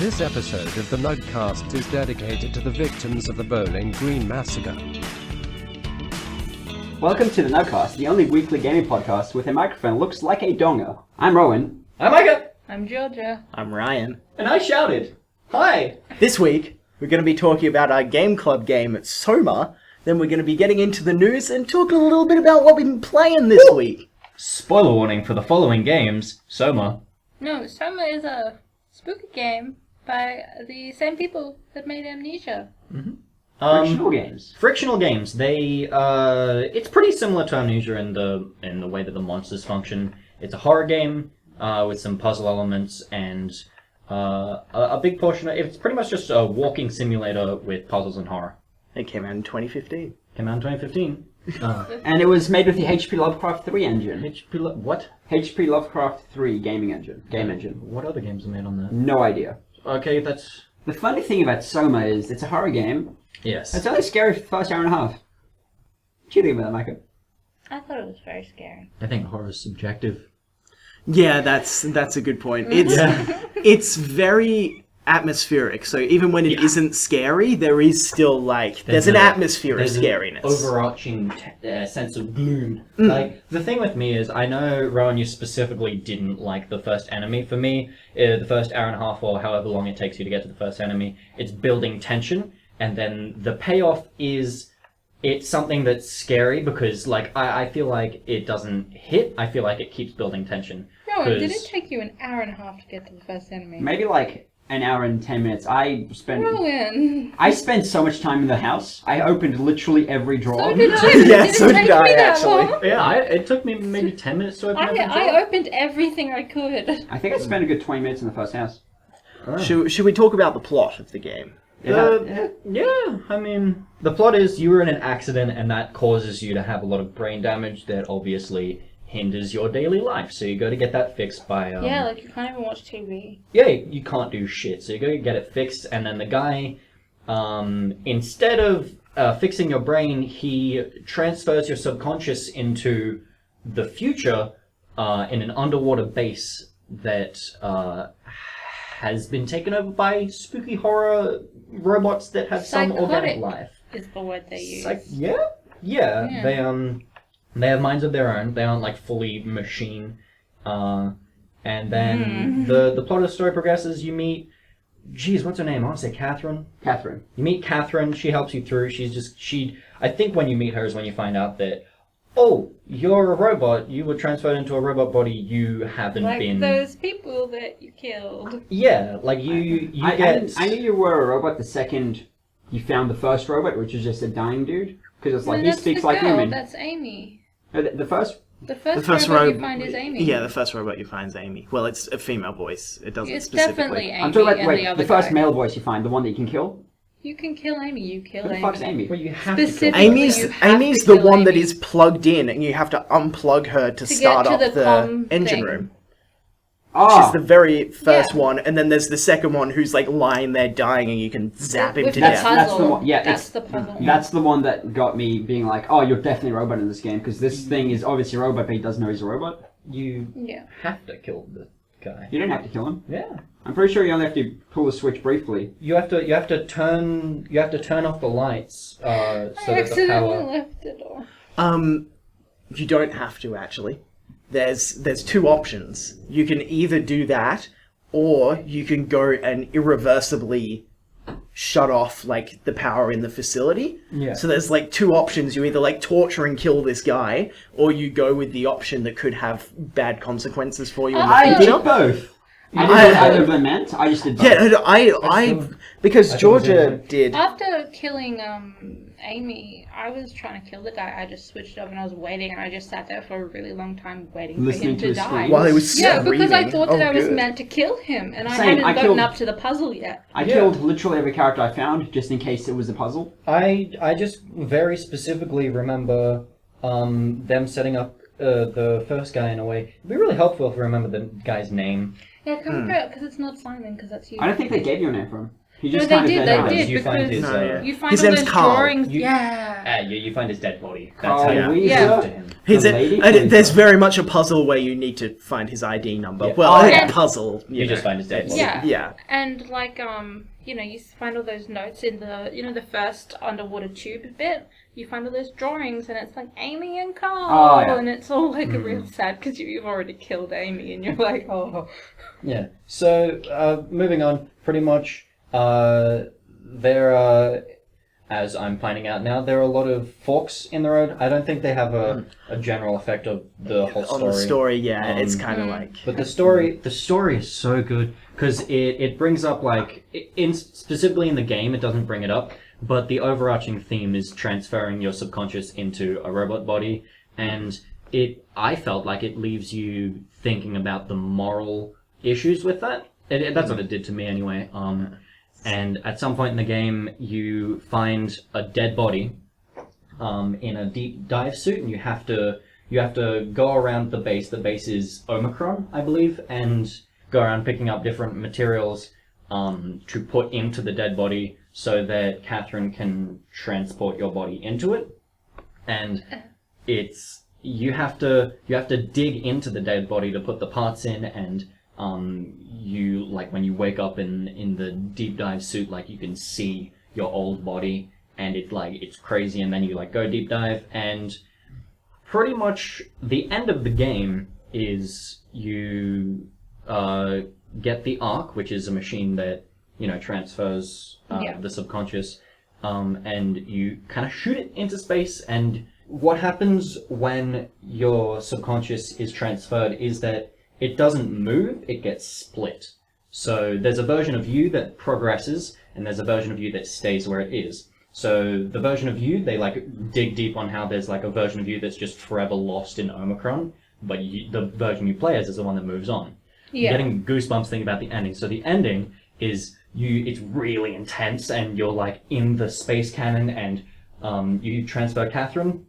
This episode of the Nuggcast is dedicated to the victims of the Bowling Green Massacre. Welcome to the Nuggcast, the only weekly gaming podcast with a microphone that looks like a donger. I'm Rowan. I'm Micah. I'm Georgia. I'm Ryan. And I shouted, hi! This week, we're going to be talking about our game club game at SOMA. Then we're going to be getting into the news and talking a little bit about what we've been playing this week. Spoiler warning for the following games, SOMA. No, Soma is a spooky game by the same people that made Amnesia. Frictional games. Frictional games. They, it's pretty similar to Amnesia in the way that the monsters function. It's a horror game, with some puzzle elements and, a big portion of it's pretty much just a walking simulator with puzzles and horror. It came out in 2015. Came out in 2015. And it was made with the HP Lovecraft 3 engine. What? HP Lovecraft 3 game engine. What other games are made on that? No idea. Okay, that's... The funny thing about Soma is it's a horror game. Yes. It's only scary for the first hour and a half. What do you think about that, Micah? I thought it was very scary. I think horror is subjective. Yeah, that's a good point. It's very atmospheric, so even when it isn't scary, there is still there's an atmosphere of scariness. Overarching sense of gloom. Like, the thing with me is, I know, Rowan, you specifically didn't like the first enemy. For me, the first hour and a half or however long it takes you to get to the first enemy, it's building tension, and then the payoff is it's something that's scary because, I feel like it doesn't hit. I feel like it keeps building tension. No, did it take you an hour and a half to get to the first enemy? Maybe an hour and 10 minutes. Rowan! I spent so much time in the house. I opened literally every drawer. So did I. Yeah, so did I, actually. Yeah, it took me maybe 10 minutes to open every drawer. I opened everything I could. I think I spent a good 20 minutes in the first house. Should we talk about the plot of the game? Yeah, I mean, the plot is you were in an accident and that causes you to have a lot of brain damage that obviously hinders your daily life. So you go to get that fixed by... you can't even watch TV. Yeah, you can't do shit. So you go get it fixed, and then the guy, instead of fixing your brain, he transfers your subconscious into the future in an underwater base that has been taken over by spooky horror robots that have some organic life. Is the word they use. Yeah. They have minds of their own. They aren't fully machine. And then the plot of the story progresses. You meet, what's her name? I want to say Catherine. Catherine. You meet Catherine. She helps you through. I think when you meet her is when you find out that, you're a robot. You were transferred into a robot body. You haven't been... those people that you killed. Yeah, I knew you were a robot the second you found the first robot, which is just a dying dude. Because it's he speaks like human. That's Amy. The first robot you find is Amy. Yeah, the first robot you find is Amy. Well, it's a female voice. It doesn't it's specifically... definitely Amy. I'm talking about the first male voice you find, the one that you can kill. You can kill Amy. You kill Who Amy. the fuck's Amy? Well, you have to kill Amy's the one that is plugged in, and you have to unplug her to start up the engine room. She's the very first one, and then there's the second one who's lying there dying, and you can zap him to death. That's the one. Yeah, that's the puzzle. That's the one that got me being like, oh, you're definitely a robot in this game because this thing is obviously a robot, but he doesn't know he's a robot. You have to kill the guy. You don't have to kill him. Yeah. I'm pretty sure you only have to pull the switch briefly. You have to turn off the lights so that the accidentally power. left it off. You don't have to, actually. There's two options. You can either do that, or you can go and irreversibly shut off the power in the facility. Yeah. So there's two options. You either torture and kill this guy, or you go with the option that could have bad consequences for you in the I future. did both. I didn't know what either of them meant. I just did both. Yeah, because Georgia did. After killing Amy, I was trying to kill the guy. I just switched up and I was waiting, and I just sat there for a really long time waiting Listening for him to die. screams. While he was screaming. because I thought that I was meant to kill him, and I hadn't gotten up to the puzzle yet. I killed literally every character I found, just in case it was a puzzle. I just very specifically remember them setting up the first guy in a way. It'd be really helpful if we remember the guy's name. Yeah, come because it's not Simon, because that's you. I don't think they gave you a name for him. He just No, kind they of did, You find because his, you find His all name's those Carl. drawings. You- Yeah. you find his dead body. That's Carl how you Weezer, Yeah. to him. His, the lady there's Weezer. very much a puzzle where you need to find his ID number. Yeah. Well, Oh, a yeah. puzzle. You just find his dead body. Yeah. Yeah. And like you find all those notes in the the first underwater tube bit. You find all those drawings, and it's like Amy and Carl, Oh, yeah. and it's all like real sad because you've already killed Amy, and you're like, oh. Yeah. So, moving on, pretty much, there are, as I'm finding out now, there are a lot of forks in the road. I don't think they have a general effect of the whole story. On the story, yeah, it's Um, kind of like... But the story is so good because it brings up like specifically in the game it doesn't bring it up, but the overarching theme is transferring your subconscious into a robot body, and I felt like it leaves you thinking about the moral issues with that. That's what it did to me anyway. And at some point in the game you find a dead body in a deep dive suit, and you have to go around the base. The base is Omicron, I believe, and go around picking up different materials to put into the dead body so that Catherine can transport your body into it. And you have to dig into the dead body to put the parts in, and you like when you wake up in the deep dive suit, like you can see your old body, and it's crazy. And then you like go deep dive, and pretty much the end of the game is you get the Ark, which is a machine that transfers the subconscious, and you kind of shoot it into space. And what happens when your subconscious is transferred is that it doesn't move, it gets split. So there's a version of you that progresses, and there's a version of you that stays where it is. So the version of you, they like dig deep on how there's like a version of you that's just forever lost in Omicron, but the version you play as is the one that moves on. Yeah. I'm getting goosebumps thinking about the ending. So the ending is it's really intense, and you're like in the space cannon, and you transfer Catherine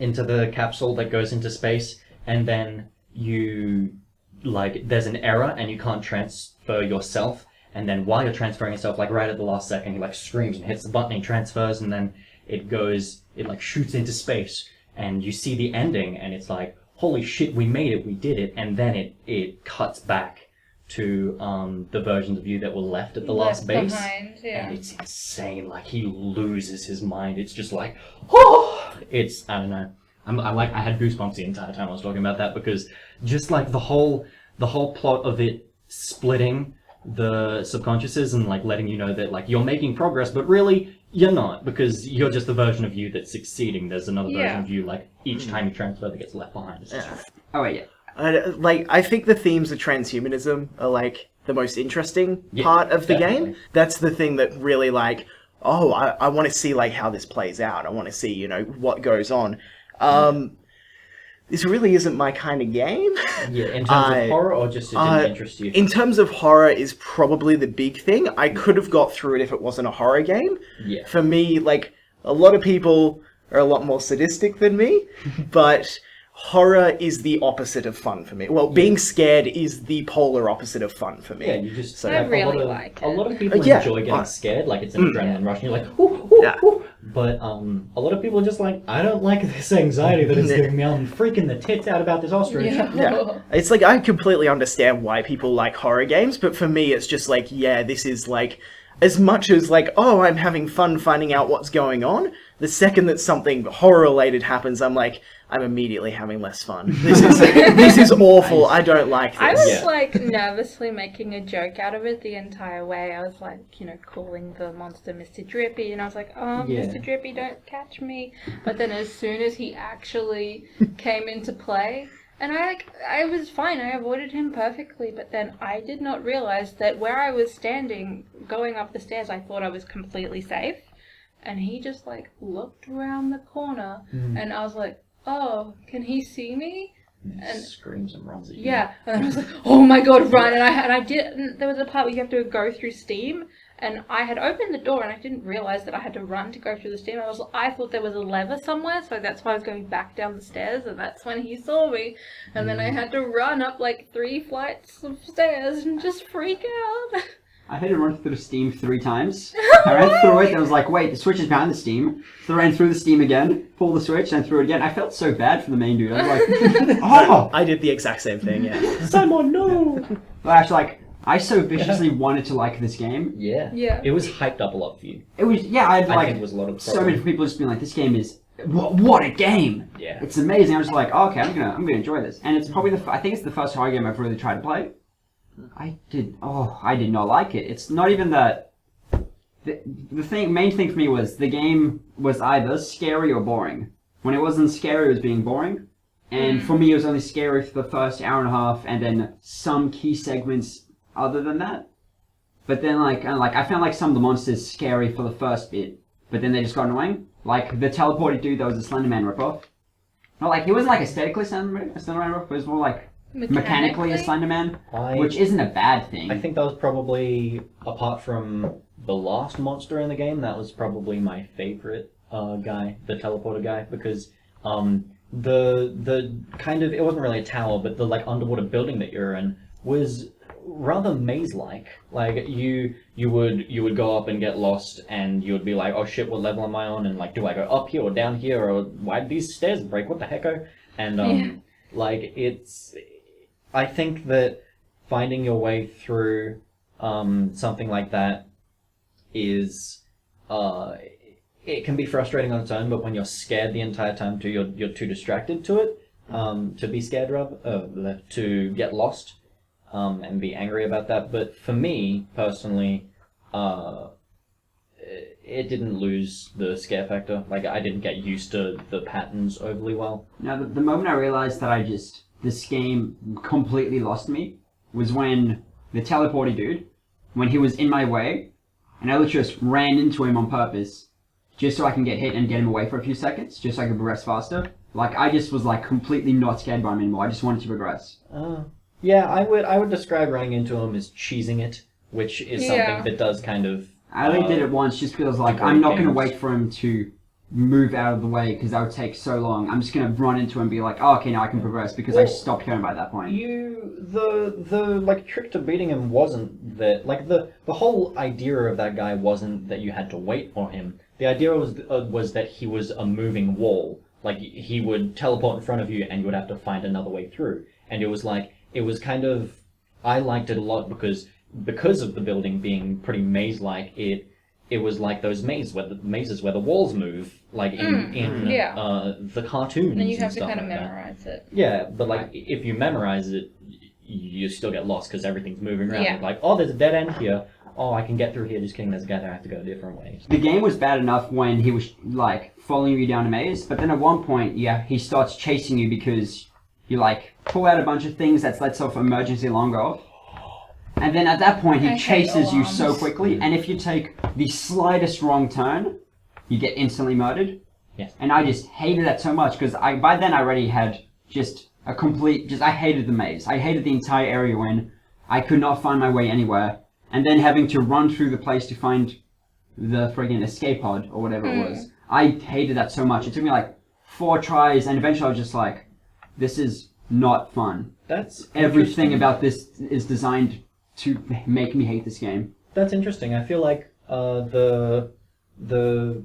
into the capsule that goes into space, and then there's an error and you can't transfer yourself, and then while you're transferring yourself, like right at the last second, he like screams and hits the button, he transfers, and then it like shoots into space, and you see the ending, and it's like, holy shit, we made it, we did it, and then it cuts back to the versions of you that were left at the last base, behind, yeah. and it's insane. Like he loses his mind. It's just like, oh, I don't know. I had goosebumps the entire time I was talking about that, because just like the whole plot of it splitting the subconsciouses and like letting you know that like you're making progress, but really you're not, because you're just the version of you that's succeeding. There's another version of you like each time you transfer that gets left behind. It's just... Oh wait, yeah. I think the themes of transhumanism are like the most interesting part of the game. That's the thing that really like, I want to see like how this plays out. I want to see what goes on. This really isn't my kind of game. Yeah, in terms of horror, or just it didn't interest you? In terms of horror is probably the big thing. I could have got through it if it wasn't a horror game. Yeah. For me, like, a lot of people are a lot more sadistic than me, but horror is the opposite of fun for me. Well, being scared is the polar opposite of fun for me. Yeah, you just... So, I really like it. A lot of people enjoy getting scared, like it's an adrenaline rush, and you're like, ooh, ooh, ooh. But a lot of people are just like, I don't like this anxiety that it's giving me. I'm freaking the tits out about this ostrich. Yeah. It's like, I completely understand why people like horror games, but for me it's just like, this is like, as much as like, I'm having fun finding out what's going on, the second that something horror-related happens, I'm like, I'm immediately having less fun. This is awful. I don't like this. I was like nervously making a joke out of it the entire way. I was like, calling the monster Mr. Drippy, and I was like, Mr. Drippy, don't catch me. But then as soon as he actually came into play, and I was fine. I avoided him perfectly, but then I did not realize that where I was standing, going up the stairs, I thought I was completely safe. And he just like looked around the corner, and I was like, oh, can he see me? And screams and runs at you. Yeah, and I was like, oh my god, run! And I did. There was a part where you have to go through steam, and I had opened the door, and I didn't realize that I had to run to go through the steam. I thought there was a lever somewhere, so that's why I was going back down the stairs, and that's when he saw me. And then I had to run up like 3 flights of stairs and just freak out. I had to run through the steam 3 times. I ran through it and I was like, wait, the switch is behind the steam. So I ran through the steam again, pulled the switch, and threw it again. I felt so bad for the main dude. I was like, oh! I did the exact same thing, yeah. Simon, no! But actually, like, I so viciously wanted to like this game. Yeah. Yeah. It was hyped up a lot for you. It was, yeah, I had I like, think it was a lot of so many people just being like, this game is, what a game! Yeah. It's amazing. I was like, oh, okay, I'm gonna enjoy this. And it's probably I think it's the first horror game I've really tried to play. I did not like it. It's not even that. The main thing for me was the game was either scary or boring. When it wasn't scary, it was being boring. And for me, it was only scary for the first hour and a half, and then some key segments other than that. But then, I found like some of the monsters scary for the first bit, but then they just got annoying. Like the teleported dude that was a Slenderman ripoff. Not like he wasn't like aesthetically a Slenderman ripoff, but it was more like mechanically a Slenderman, which isn't a bad thing. I think that was probably, apart from the last monster in the game, that was probably my favorite guy, the teleporter guy, because the kind of, it wasn't really a tower, but the like underwater building that you're in was rather maze-like. Like you would go up and get lost, and you would be like, oh shit, what level am I on? And like, do I go up here or down here, or why did these stairs break? What the hecko? And like it's. I think that finding your way through something like that is it can be frustrating on its own, but when you're scared the entire time too, you're too distracted to it to be scared to get lost and be angry about that. But for me personally, it didn't lose the scare factor. Like I didn't get used to the patterns overly well. Now the moment I realized that this game completely lost me was when the teleporty dude, when he was in my way, and I literally just ran into him on purpose, just so I can get hit and get him away for a few seconds, just so I could progress faster. Like, I just was like completely not scared by him anymore, I just wanted to progress. Yeah, I would describe running into him as cheesing it, which is something that does kind of... I only did it once just because I was like, I'm not going to wait for him to move out of the way because that would take so long. I'm just going to run into him and be like, oh, okay, now I can progress because I stopped caring by that point. The like trick to beating him wasn't that, like the whole idea of that guy wasn't that you had to wait for him. The idea was that he was a moving wall. Like he would teleport in front of you and you would have to find another way through. And it was kind of, I liked it a lot because of the building being pretty maze-like, it was like those mazes where the walls move, like in the cartoons. And then you have to kind of memorize it. Yeah, but like if you memorize it, you still get lost because everything's moving around. Yeah. Like, oh, there's a dead end here. Oh, I can get through here. Just kidding. There's a guy there. I have to go a different way. The game was bad enough when he was like following you down a maze, but then at one point, he starts chasing you because you like pull out a bunch of things that lets off emergency alarm go off. And then at that point, he chases you so quickly, and if you take the slightest wrong turn, you get instantly murdered. Yes. And I just hated that so much, because by then I already had just a complete... I hated the maze. I hated the entire area when I could not find my way anywhere, and then having to run through the place to find the friggin' escape pod, or whatever it was. I hated that so much. It took me like 4 tries, and eventually I was just like, this is not fun. That's everything about this is designed to make me hate this game. That's interesting. I feel like the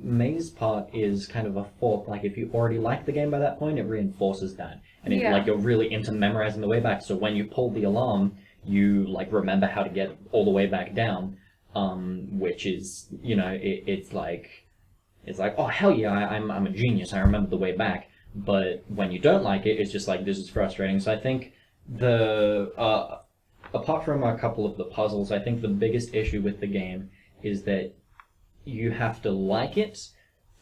maze part is kind of a fork. Like if you already like the game by that point, it reinforces that, and if like you're really into memorizing the way back. So when you pull the alarm, you like remember how to get all the way back down, which is it's like oh hell yeah, I'm a genius. I remember the way back. But when you don't like it, it's just like this is frustrating. So I think apart from a couple of the puzzles, I think the biggest issue with the game is that you have to like it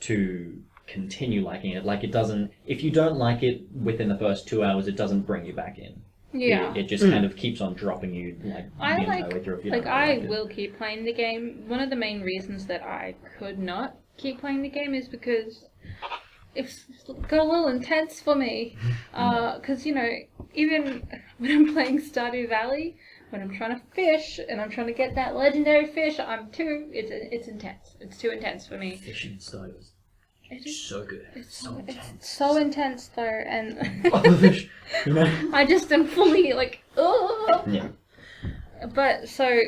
to continue liking it. Like it doesn't, if you don't like it within the first 2 hours, it doesn't bring you back in. Yeah. It just kind of keeps on dropping you I will keep playing the game. One of the main reasons that I could not keep playing the game is because it's got a little intense for me. Because, even when I'm playing Stardew Valley, when I'm trying to fish and I'm trying to get that legendary fish, it's intense. It's too intense for me. Fishing in Stardew is so good. It's so intense though, and oh, the fish. I just am fully like, oh. Yeah. But so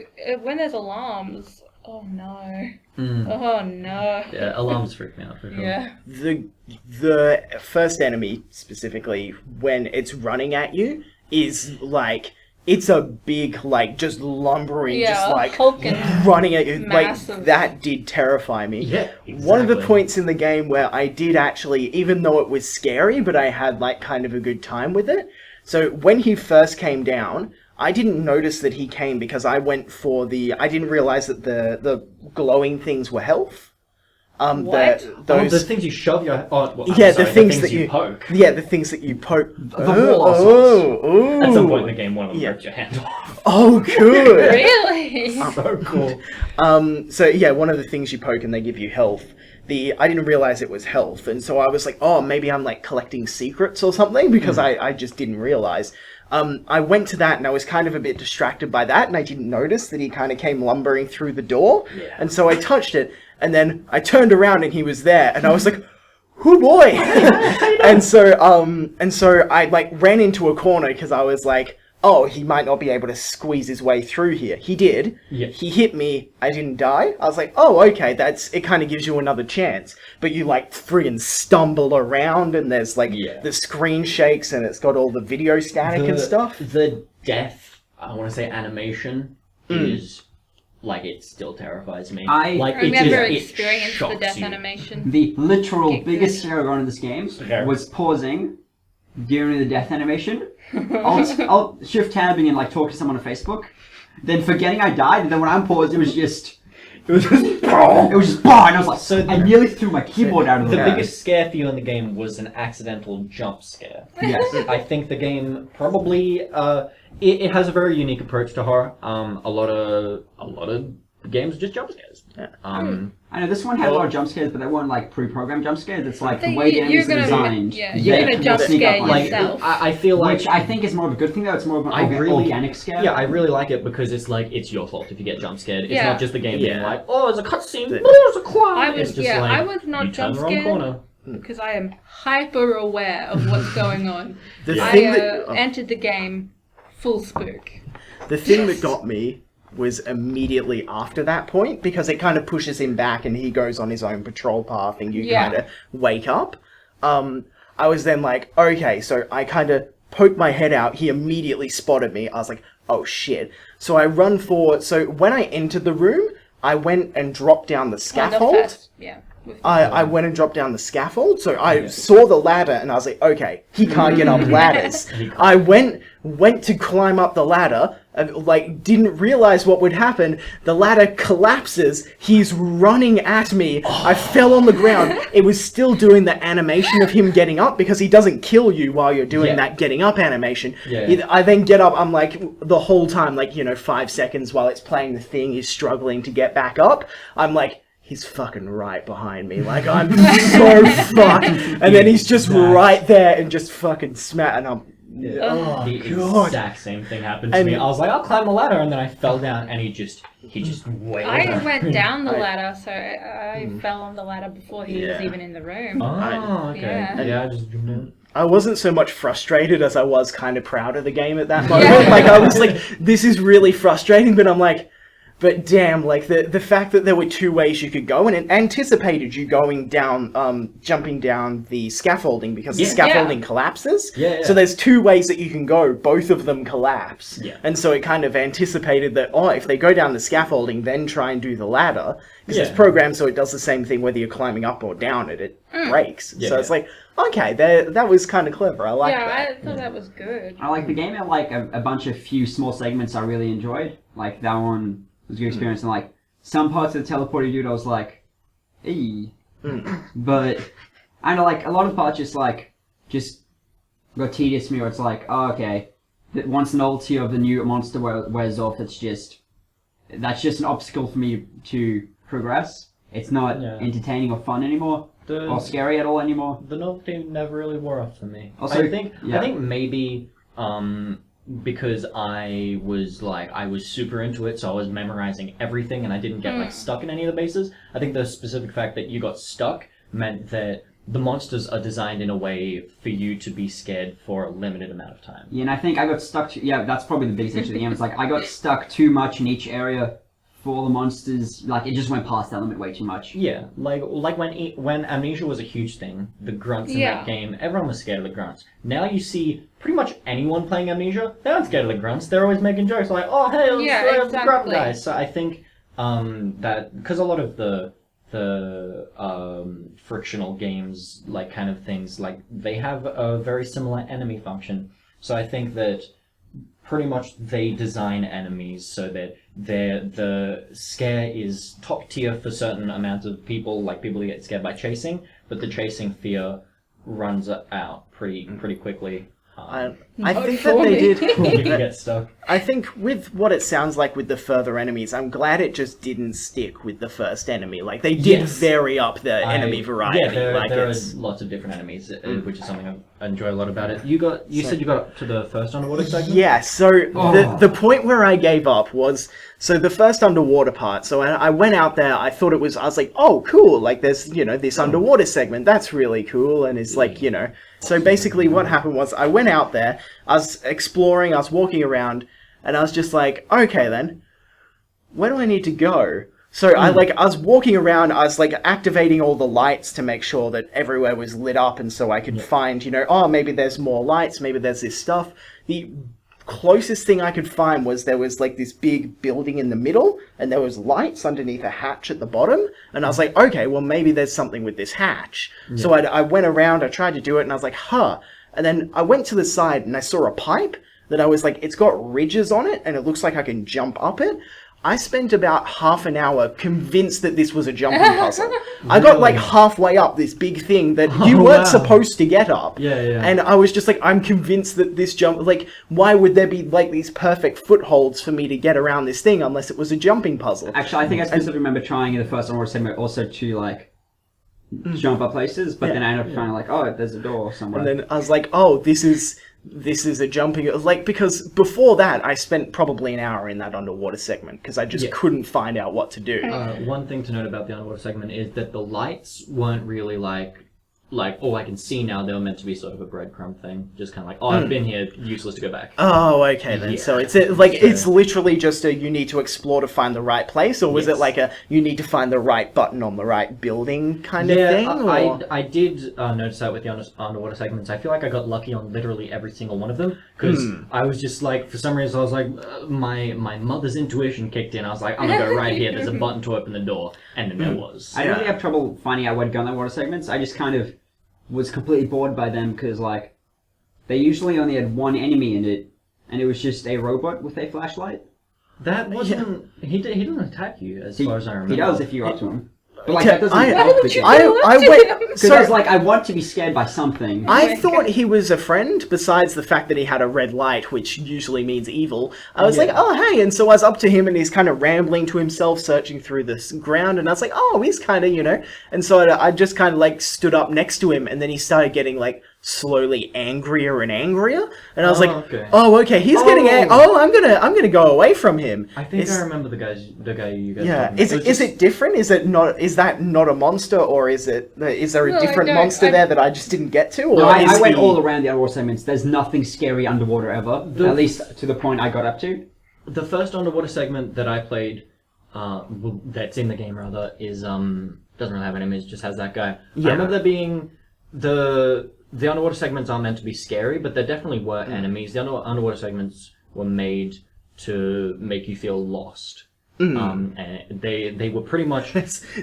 when there's alarms, oh no. Oh no. Yeah, alarms freak me out for sure. Yeah. The first enemy, specifically, when it's running at you, is like... It's a big, like, just lumbering, just like hulking, running at you. massive. Like, that did terrify me. Yeah, exactly. One of the points in the game where I did actually, even though it was scary, but I had, like, kind of a good time with it. So, when he first came down, I didn't notice that he came because I went for I didn't realize that the glowing things were health. What? The things you shove your... the things that you poke. Yeah, the things that you poke. The At some point in the game, one of them rips your hand off. Oh, good. Really? So cool. So yeah, one of the things you poke and they give you health. I didn't realize it was health, and so I was like, oh, maybe I'm like collecting secrets or something, because I just didn't realize. I went to that and I was kind of a bit distracted by that, and I didn't notice that he kind of came lumbering through the door, and so I touched it, and then I turned around and he was there, and I was like, oh boy! and so I like ran into a corner because I was like, oh, he might not be able to squeeze his way through here. He did. Yeah. He hit me. I didn't die. I was like, oh, okay, it kind of gives you another chance. But you like friggin' stumble around and there's like the screen shakes and it's got all the video static and stuff. The death, I want to say animation, is like it still terrifies me. I've never experienced the death animation. The literal biggest scare going in this game was pausing during the death animation. I'll shift tabbing and like talk to someone on Facebook, then forgetting I died, and then when I'm paused, it was just and I was like, so I nearly threw my keyboard out of the The biggest scare for you in the game was an accidental jump scare. Yes. I think the game probably it has a very unique approach to horror. A lot of games are just jump scares. I know this one had a lot of jump scares, but they weren't like pre-programmed jump scares. It's like the way the enemies are designed. You're gonna jump scare yourself. I feel like, which I think is more of a good thing though. It's more of an organic scare. Yeah, I really like it because it's like it's your fault if you get jump scared. It's not just the game being like, oh, there's a cutscene, there's a climb. I was not jump scared because I am hyper aware of what's going on. I entered the game full spook. The thing that got me was immediately after that point, because it kind of pushes him back and he goes on his own patrol path and you kind of wake up. I was then like, okay, so I kind of poked my head out. He immediately spotted me. I was like, oh shit. So I run forward. So when I entered the room, I went and dropped down the scaffold. I went and dropped down the scaffold, so I saw the ladder and I was like, okay, he can't get up ladders. I went to climb up the ladder, and like didn't realize what would happen. The ladder collapses, he's running at me, I fell on the ground. It was still doing the animation of him getting up, because he doesn't kill you while you're doing that getting up animation. I then get up, I'm like, the whole time, like, 5 seconds while it's playing the thing, he's struggling to get back up. I'm like, he's fucking right behind me. Like, I'm so fucked. And then he's just right there and just fucking smack. And I'm... Oh, the God. exact same thing happened to me. I was like, I'll climb the ladder, and then I fell down, and he just wailed. I went down the ladder, so I fell on the ladder before he was even in the room. Oh, okay. I just jumped in. I wasn't so much frustrated as I was kind of proud of the game at that moment. Like, I was like, this is really frustrating, but I'm like... But damn, like, the fact that there were two ways you could go, and it anticipated you going down, jumping down the scaffolding, because the scaffolding collapses. So there's two ways that you can go, both of them collapse. And so it kind of anticipated that, if they go down the scaffolding, then try and do the ladder, because it's programmed so it does the same thing whether you're climbing up or down it, it breaks. So it's like, okay, that was kind of clever, I like that. Yeah, I thought that was good. I like the game had like a bunch of few small segments I really enjoyed, like that one. It was a good experience, and like some parts of the teleporter dude, I was like, "Eee," but I know like a lot of parts just got tedious to me. Where it's like, oh, okay, once the novelty of the new monster wears off, that's just an obstacle for me to progress. It's not entertaining or fun anymore, or scary at all anymore. The novelty never really wore off for me. Also, I think maybe because I was super into it, so I was memorizing everything and I didn't get stuck in any of the bases. I think the specific fact that you got stuck meant that the monsters are designed in a way for you to be scared for a limited amount of time. Yeah, and I think I got stuck. That's probably the biggest issue of the game. It's like I got stuck too much in each area for the monsters. Like it just went past that limit way too much. Yeah, like when Amnesia was a huge thing, the grunts in that game, everyone was scared of the grunts. Now you see pretty much anyone playing Amnesia, they aren't scared of the grunts. They're always making jokes like, "Oh, hey, let's the grunt guys." So I think that because a lot of the frictional games, like kind of things, like they have a very similar enemy function. So I think that pretty much they design enemies so that the scare is top tier for certain amounts of people, like people who get scared by chasing, but the chasing fear runs out pretty quickly. I think that they did. You can get stuck. I think with what it sounds like with the further enemies, I'm glad it just didn't stick with the first enemy. Like they did vary up the enemy variety. Yeah, there are lots of different enemies, which is something I enjoy a lot about it. You said you got up to the first underwater segment? Yeah. So the point where I gave up was the first underwater part. So I went out there. I was like, oh, cool. Like there's this underwater segment. That's really cool. And it's like So basically, what happened was I went out there. I was exploring. I was walking around. And I was just like, okay then, where do I need to go? So I was walking around, I was like activating all the lights to make sure that everywhere was lit up and so I could find, maybe there's more lights, maybe there's this stuff. The closest thing I could find was there was like this big building in the middle and there was lights underneath a hatch at the bottom. And I was like, okay, well maybe there's something with this hatch. Yeah. So I went around, I tried to do it and I was like, huh. And then I went to the side and I saw a pipe that I was like, it's got ridges on it, and it looks like I can jump up it. I spent about half an hour convinced that this was a jumping puzzle. I got like halfway up this big thing that you weren't supposed to get up. Yeah. And I was just like, I'm convinced that this why would there be like these perfect footholds for me to get around this thing unless it was a jumping puzzle? Actually, I think I specifically remember trying in the first underwater segment also to like jump up places, but then I ended up finding like, oh, there's a door somewhere. And then I was like, oh, this is a jumping... because before that, I spent probably an hour in that underwater segment, because I just couldn't find out what to do. One thing to note about the underwater segment is that the lights weren't really like, oh, I can see now. They were meant to be sort of a breadcrumb thing. Just kind of like, oh, I've been here, useless to go back. Oh, okay then. Yeah. So it's it's literally just you need to explore to find the right place, or was it like you need to find the right button on the right building kind of thing? I did notice that with the underwater segments. I feel like I got lucky on literally every single one of them, because I was just like, for some reason, I was like, my mother's intuition kicked in. I was like, I'm gonna go right here. There's a button to open the door, and then there was. I really have trouble finding out where to go in the water segments. I just kind of was completely bored by them because, like, they usually only had one enemy in it, and it was just a robot with a flashlight. That wasn't... He doesn't attack you, as far as I remember. He does if you're up to him. But, like, that doesn't help the game. Because I was like, I want to be scared by something. I thought he was a friend, besides the fact that he had a red light, which usually means evil. I was like, oh, hey, and so I was up to him, and he's kind of rambling to himself, searching through this ground, and I was like, oh, he's kind of, and so I just kind of, like, stood up next to him, and then he started getting, like, slowly angrier and angrier, and I was okay, he's getting I'm gonna go away from him. I think I remember the guy you guys. Yeah, is it different? Is that not a monster, or is there a different monster there that I just didn't get to? Or no, I went all around the underwater segments. There's nothing scary underwater ever, at least to the point I got up to. The first underwater segment that I played, that's in the game rather, is doesn't really have enemies, just has that guy. Yeah. I remember there being the underwater segments aren't meant to be scary, but there definitely were enemies. The underwater segments were made to make you feel lost. And they were pretty much...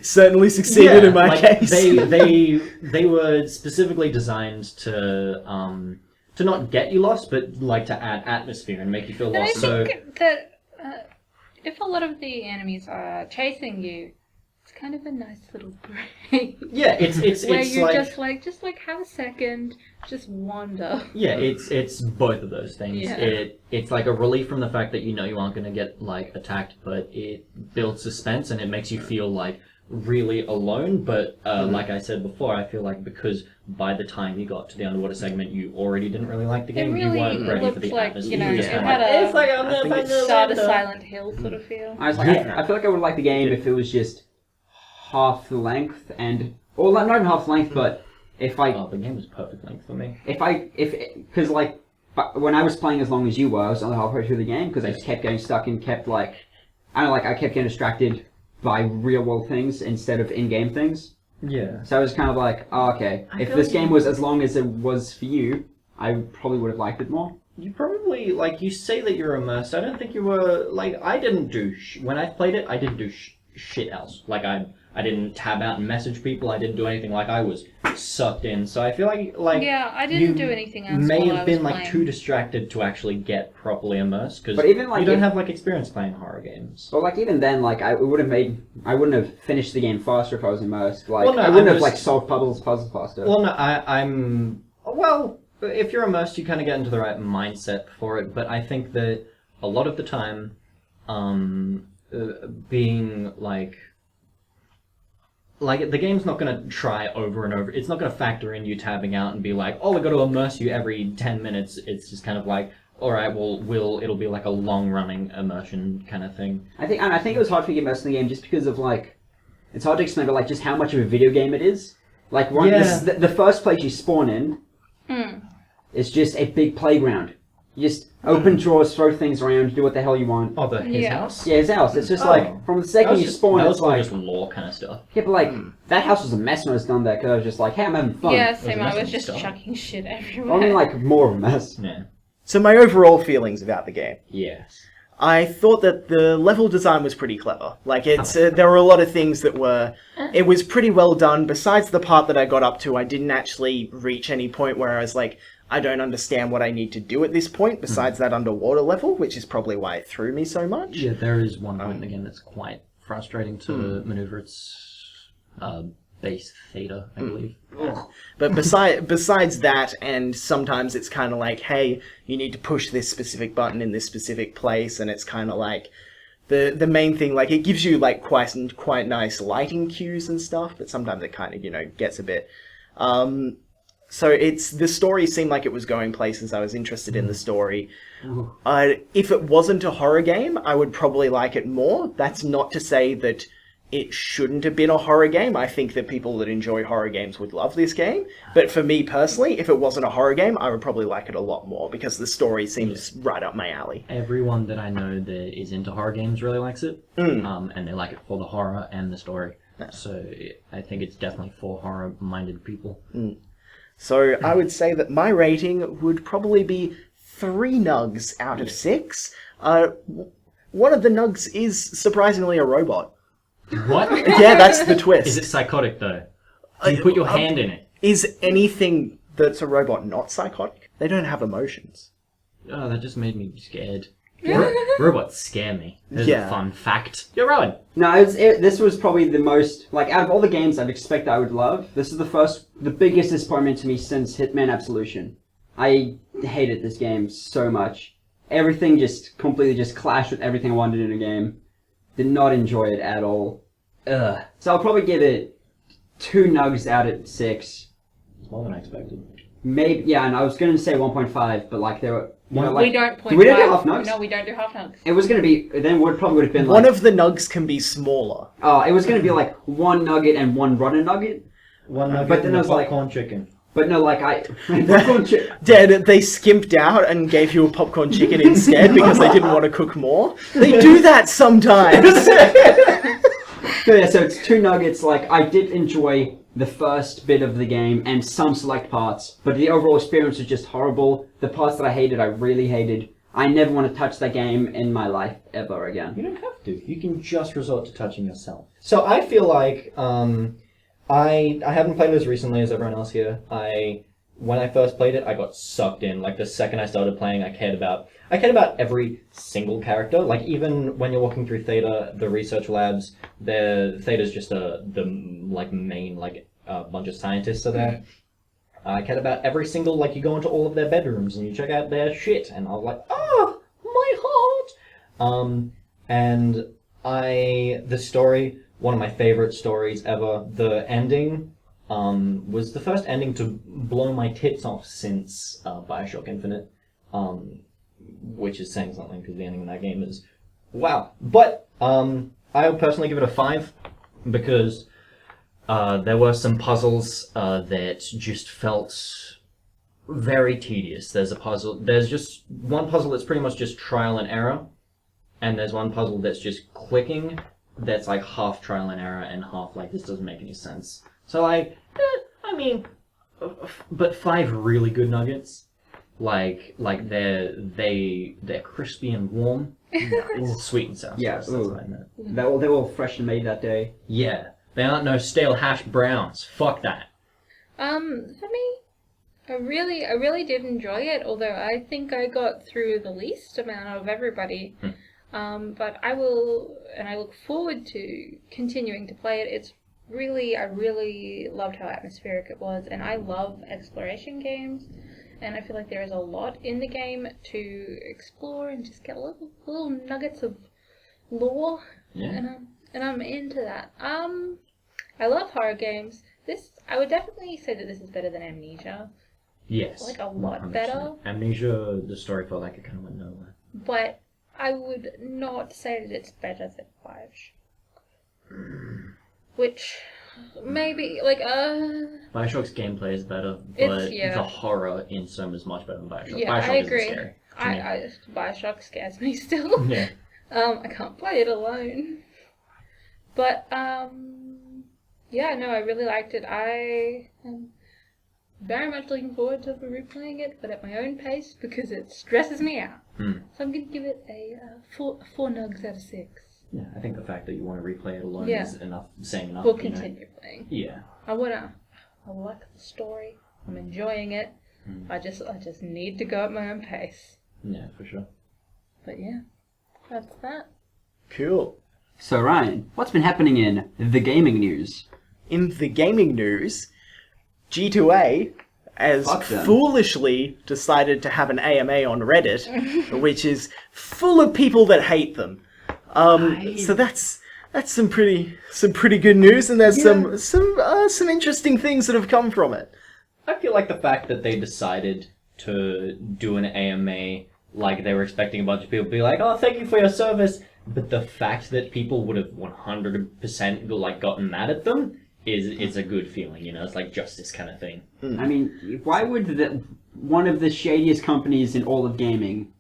certainly succeeded in my case. They were specifically designed to not get you lost, but like to add atmosphere and make you feel lost. I think that if a lot of the enemies are chasing you, it's kind of a nice little break. Yeah, it's where you like, just have a second, just wander. Yeah, it's both of those things. Yeah. It's like a relief from the fact that you aren't going to get like attacked, but it builds suspense and it makes you feel like really alone. But like I said before, I feel like because by the time you got to the underwater segment, you already didn't really like the game. It really you weren't ready for the like, atmosphere. it had a start of Silent Hill sort of feel. I was like, I feel like I would like the game if it was just half the length or not even half the length, but the game was perfect length for me. Because like, when I was playing as long as you were, I was only halfway through the game because I just kept getting stuck and kept like, I kept getting distracted by real world things instead of in-game things. Yeah. So I was kind of like, oh, okay, if this game was as long as it was for you, I probably would have liked it more. You probably, like, you say that you're immersed. I don't think you were, like, I didn't do, when I played it, I didn't do shit else. Like, I didn't tab out and message people, I didn't do anything, like, I was sucked in. So I feel like yeah, I didn't do anything else. May while have been, I was like, too distracted to actually get properly immersed, because But even, like, you don't have, like, experience playing horror games. But like even then, like I wouldn't have finished the game faster if I was immersed. Like Well, no, I wouldn't I'm have like just- solved puzzles faster. Well, no, well, if you're immersed, you kind of get into the right mindset for it, but I think that a lot of the time, being like, the game's not going to try over and over. It's not going to factor in you tabbing out and be like, oh, we've got to immerse you every 10 minutes. It's just kind of like, all right, well, it'll be like a long-running immersion kind of thing. I think it was hard for me to get immersed in the game just because of like, it's hard to explain, but like just how much of a video game it is. Like the first place you spawn in is just a big playground. You just open drawers, throw things around, do what the hell you want. Oh, his house? Yeah, his house. It's just like from the second you spawn, that it's was all like just lore kind of stuff. yeah, but like that house was a mess when I was done there because I was just like, hey, I'm having fun. Yeah, same. It was I was a just mess of chucking shit I everywhere. mean, like more of a mess. Yeah. So my overall feelings about the game. Yes. I thought that the level design was pretty clever. Like, there were a lot of things that were... It was pretty well done. Besides the part that I got up to, I didn't actually reach any point where I was like, I don't understand what I need to do at this point, besides that underwater level, which is probably why it threw me so much. Yeah, there is one point in the game that's quite frustrating to maneuver. It's base theta, I believe. But besides that, and sometimes it's kind of like, hey, you need to push this specific button in this specific place, and it's kind of like the main thing, like, it gives you like quite nice lighting cues and stuff, but sometimes it kind of, gets a bit. So the story seemed like it was going places. I was interested in the story. If it wasn't a horror game, I would probably like it more. That's not to say that it shouldn't have been a horror game. I think that people that enjoy horror games would love this game. But for me personally, if it wasn't a horror game, I would probably like it a lot more because the story seems right up my alley. Everyone that I know that is into horror games really likes it. And they like it for the horror and the story. So I think it's definitely for horror-minded people. So I would say that my rating would probably be 3 nugs out of 6. One of the nugs is surprisingly a robot. What? Yeah, that's the twist. Is it psychotic, though? Can you put your hand in it? Is anything that's a robot not psychotic? They don't have emotions. Oh, that just made me scared. Robots scare me. There's Yeah. a fun fact. You're Rowan. No, this was probably the most, like, out of all the games I'd expect I would love, this is the biggest disappointment to me since Hitman Absolution. I hated this game so much. Everything just completely just clashed with everything I wanted in a game. Did not enjoy it at all. So I'll probably give it 2 nugs out of 6. It's more than I expected. Maybe, yeah, and I was going to say 1.5, but like there were... we don't point we don't do half nugs? No, we don't do half nugs. It was going to be, then probably would have been One like... of the nugs can be smaller. Oh, it was going to be like 1 nugget and 1 rotten nugget. One nugget but then and I a was like... popcorn chicken. But no, like They skimped out and gave you a popcorn chicken instead because they didn't want to cook more. They do that sometimes. Yeah, so it's 2 nuggets. Like, I did enjoy the first bit of the game and some select parts, but the overall experience was just horrible. The parts that I hated, I really hated. I never want to touch that game in my life ever again. You don't have to. You can just resort to touching yourself. So I feel like I haven't played it as recently as everyone else here. When I first played it, I got sucked in. Like, the second I started playing, I cared about every single character. Like, even when you're walking through Theta, the research labs, Theta's just the main, bunch of scientists are there. I cared about every single, like, you go into all of their bedrooms and you check out their shit, and I was like, oh, my heart! And the story, one of my favorite stories ever, the ending, was the first ending to blow my tits off since Bioshock Infinite, which is saying something because the ending of that game is wow. But I would personally give it a 5 because There were some puzzles that just felt very tedious. There's just one puzzle that's pretty much just trial and error, and there's one puzzle that's just clicking that's like half trial and error and half like this doesn't make any sense. So like, I mean, but 5 really good nuggets, like they're crispy and warm, sweet and sour. Yeah, sauce, that's what I meant. They were all fresh and made that day. Yeah, they aren't no stale hash browns. Fuck that. For me, I really did enjoy it, although I think I got through the least amount of everybody. But I look forward to continuing to play it. I really loved how atmospheric it was, and I love exploration games, and I feel like there is a lot in the game to explore and just get little nuggets of lore, and I'm into that. I love horror games. I would definitely say that this is better than Amnesia. Yes. Like a lot 100%. better. Amnesia, the story felt like it kind of went nowhere. But I would not say that it's better than Bioshock. Which, maybe, like, Bioshock's gameplay is better, but the horror in SOMA is much better than Bioshock. Yeah, Bioshock I agree. Isn't scary. Bioshock scares me still. Yeah. I can't play it alone. But, yeah, no, I really liked it. I am very much looking forward to replaying it, but at my own pace, because it stresses me out. So I'm going to give it a 4 nugs out of 6. Yeah, I think the fact that you want to replay it alone Yeah. is saying enough. We'll continue playing. Yeah. I like the story. I'm enjoying it. I just need to go at my own pace. Yeah, for sure. But yeah, that's that. Cool. So Ryan, what's been happening in the gaming news? In the gaming news, G2A has foolishly decided to have an AMA on Reddit, which is full of people that hate them. So that's some pretty good news, and there's some interesting things that have come from it. I feel like the fact that they decided to do an AMA, like they were expecting a bunch of people to be like, "Oh, thank you for your service," but the fact that people would have 100% like gotten mad at them is a good feeling, you know. It's like justice kind of thing. I mean, why would one of the shadiest companies in all of gaming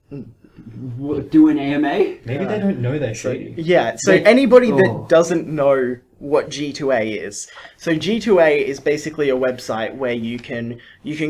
do an AMA? Maybe they don't know they're shady. Yeah, so anybody that doesn't know what G2A is. So G2A is basically a website where you can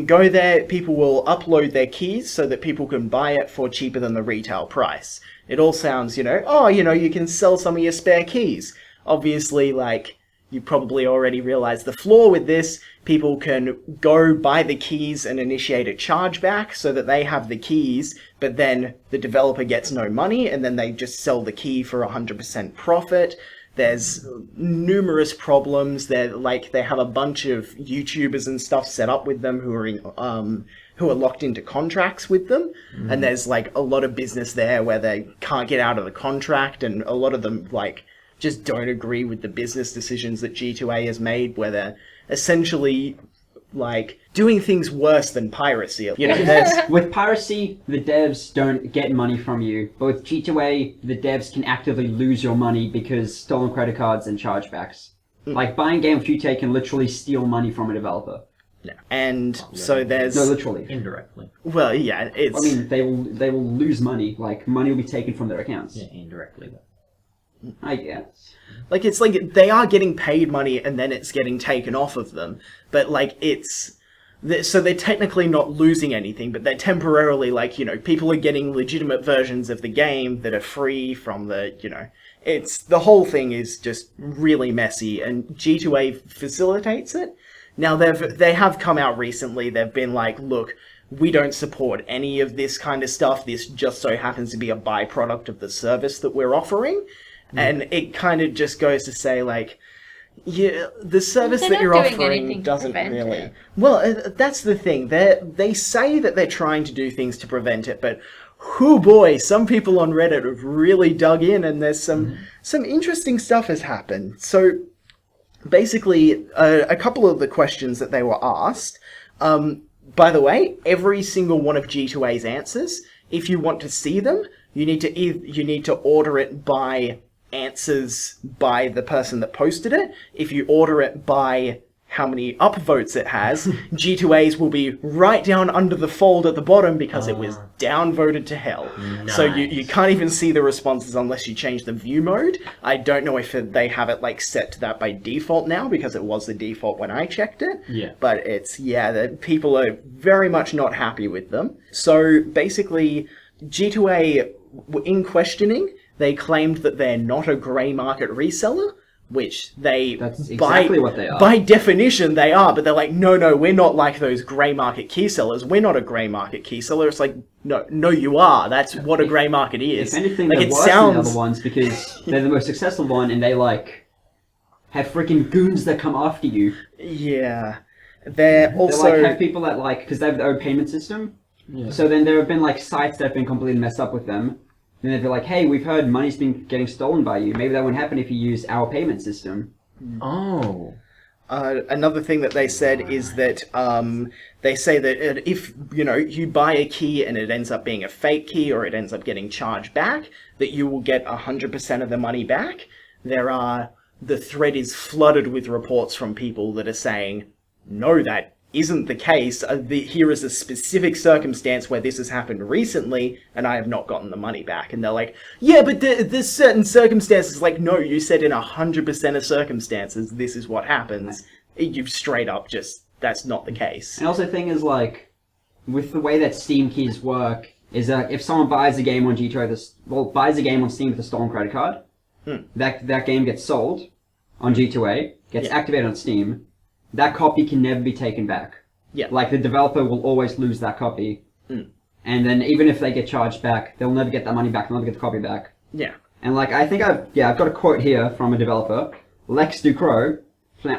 go there, people will upload their keys so that people can buy it for cheaper than the retail price. It all sounds, you can sell some of your spare keys. Obviously, like, you probably already realized the flaw with this. People can go buy the keys and initiate a chargeback so that they have the keys, but then the developer gets no money, and then they just sell the key for 100% profit. There's numerous problems. They have a bunch of YouTubers and stuff set up with them who are locked into contracts with them, and there's like a lot of business there where they can't get out of the contract, and a lot of them just don't agree with the business decisions that G2A has made, where they're essentially doing things worse than piracy. With piracy, the devs don't get money from you. But with G2A, the devs can actively lose your money because stolen credit cards and chargebacks. Like, buying Game of G2A can literally steal money from a developer. Yeah. And so there's... No, literally. Indirectly. Well, yeah, it's... I mean, they will lose money. Like, money will be taken from their accounts. Yeah, indirectly, though. I guess. It's like they are getting paid money and then it's getting taken off of them. But, so they're technically not losing anything, but they're temporarily, people are getting legitimate versions of the game that are free from the, the whole thing is just really messy, and G2A facilitates it. Now, they have come out recently, they've been like, look, we don't support any of this kind of stuff, this just so happens to be a byproduct of the service that we're offering. And it kind of just goes to say, the service that you're offering doesn't really... it. Well, that's the thing. They say that they're trying to do things to prevent it, but whoo boy, some people on Reddit have really dug in, and there's some interesting stuff has happened. So, basically, a couple of the questions that they were asked... by the way, every single one of G2A's answers, if you want to see them, you need to order it by answers by the person that posted it. If you order it by how many upvotes it has, G2A's will be right down under the fold at the bottom because it was downvoted to hell. Nice. So you can't even see the responses unless you change the view mode. I don't know if they have it like set to that by default now because it was the default when I checked it. Yeah. But it's, the people are very much not happy with them. So basically, G2A, in questioning, they claimed that they're not a grey market reseller, which that's exactly what they are. By definition, they are, but they're like, no, we're not like those grey market key sellers. We're not a grey market key seller. It's like, no, you are. That's what a grey market is. If anything, like, they're worse than the other ones because they're the most successful one and they, like, have freaking goons that come after you. Yeah. They're also... They, like, have people that, like, because they have their own payment system. Yeah. So then there have been, like, sites that have been completely messed up with them. And they'd be like, hey, we've heard money's been getting stolen by you. Maybe that wouldn't happen if you use our payment system. Oh. Another thing that they said is that they say that if, you buy a key and it ends up being a fake key or it ends up getting charged back, that you will get 100% of the money back. The thread is flooded with reports from people that are saying, no, that isn't the case. Here is a specific circumstance where this has happened recently, and I have not gotten the money back. And they're like, yeah, but there's certain circumstances. Like, no, you said in 100% of circumstances, this is what happens. You've straight up that's not the case. And also the thing is, like, with the way that Steam keys work, is that if someone buys a game on G2A, buys a game on Steam with a stolen credit card, that game gets sold on G2A, gets activated on Steam, that copy can never be taken back. Yeah. Like, the developer will always lose that copy. And then even if they get charged back, they'll never get that money back. They'll never get the copy back. Yeah. And, like, I think I've got a quote here from a developer, Lex Ducrow,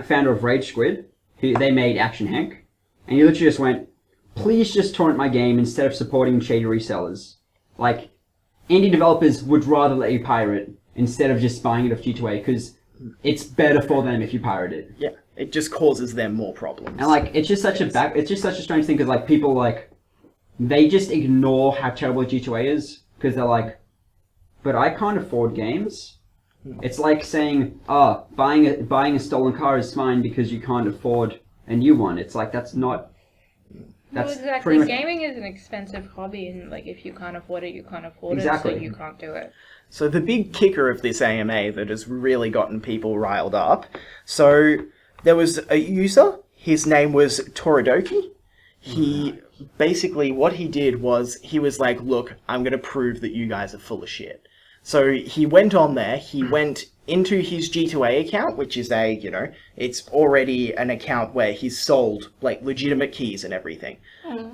founder of Rage Squid, they made Action Hank. And he literally just went, please just torrent my game instead of supporting shady resellers. Like, indie developers would rather let you pirate instead of just buying it off G2A, because it's better for them if you pirate it. Yeah. It just causes them more problems. And, like, it's just such a strange thing, because, like, people, like, they just ignore how terrible G2A is, because they're like, but I can't afford games. It's like saying, buying a stolen car is fine because you can't afford a new one. It's like, that's not... Well, exactly. Gaming is an expensive hobby, and, like, if you can't afford it, you can't afford it, so you can't do it. So the big kicker of this AMA that has really gotten people riled up, so... There was a user, his name was Toridoki. He, basically, what he did was, he was like, look, I'm going to prove that you guys are full of shit. So he went on there, he went into his G2A account, which is it's already an account where he's sold, like, legitimate keys and everything.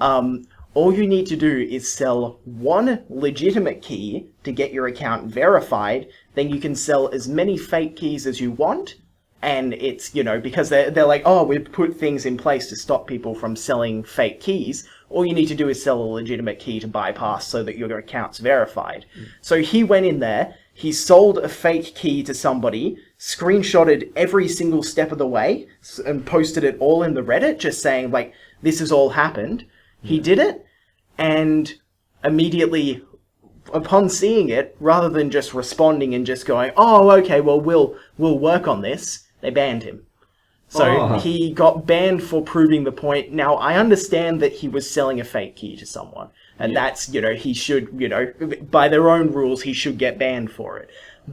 All you need to do is sell one legitimate key to get your account verified, then you can sell as many fake keys as you want. And it's, because they're like, we've put things in place to stop people from selling fake keys. All you need to do is sell a legitimate key to bypass so that your account's verified. So he went in there, he sold a fake key to somebody, screenshotted every single step of the way, and posted it all in the Reddit, just saying, like, this has all happened. He did it, and immediately, upon seeing it, rather than just responding and just going, okay, well, we'll work on this, they banned him. So he got banned for proving the point. Now, I understand that he was selling a fake key to someone. And that's, he should, by their own rules, he should get banned for it.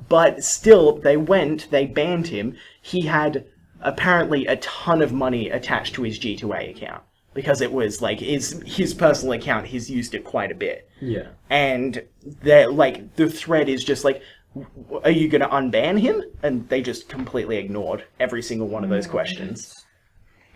But still, they banned him. He had apparently a ton of money attached to his G2A account. Because it was, like, his personal account, he's used it quite a bit. Yeah. And the thread is just like, are you going to unban him? And they just completely ignored every single one of those questions.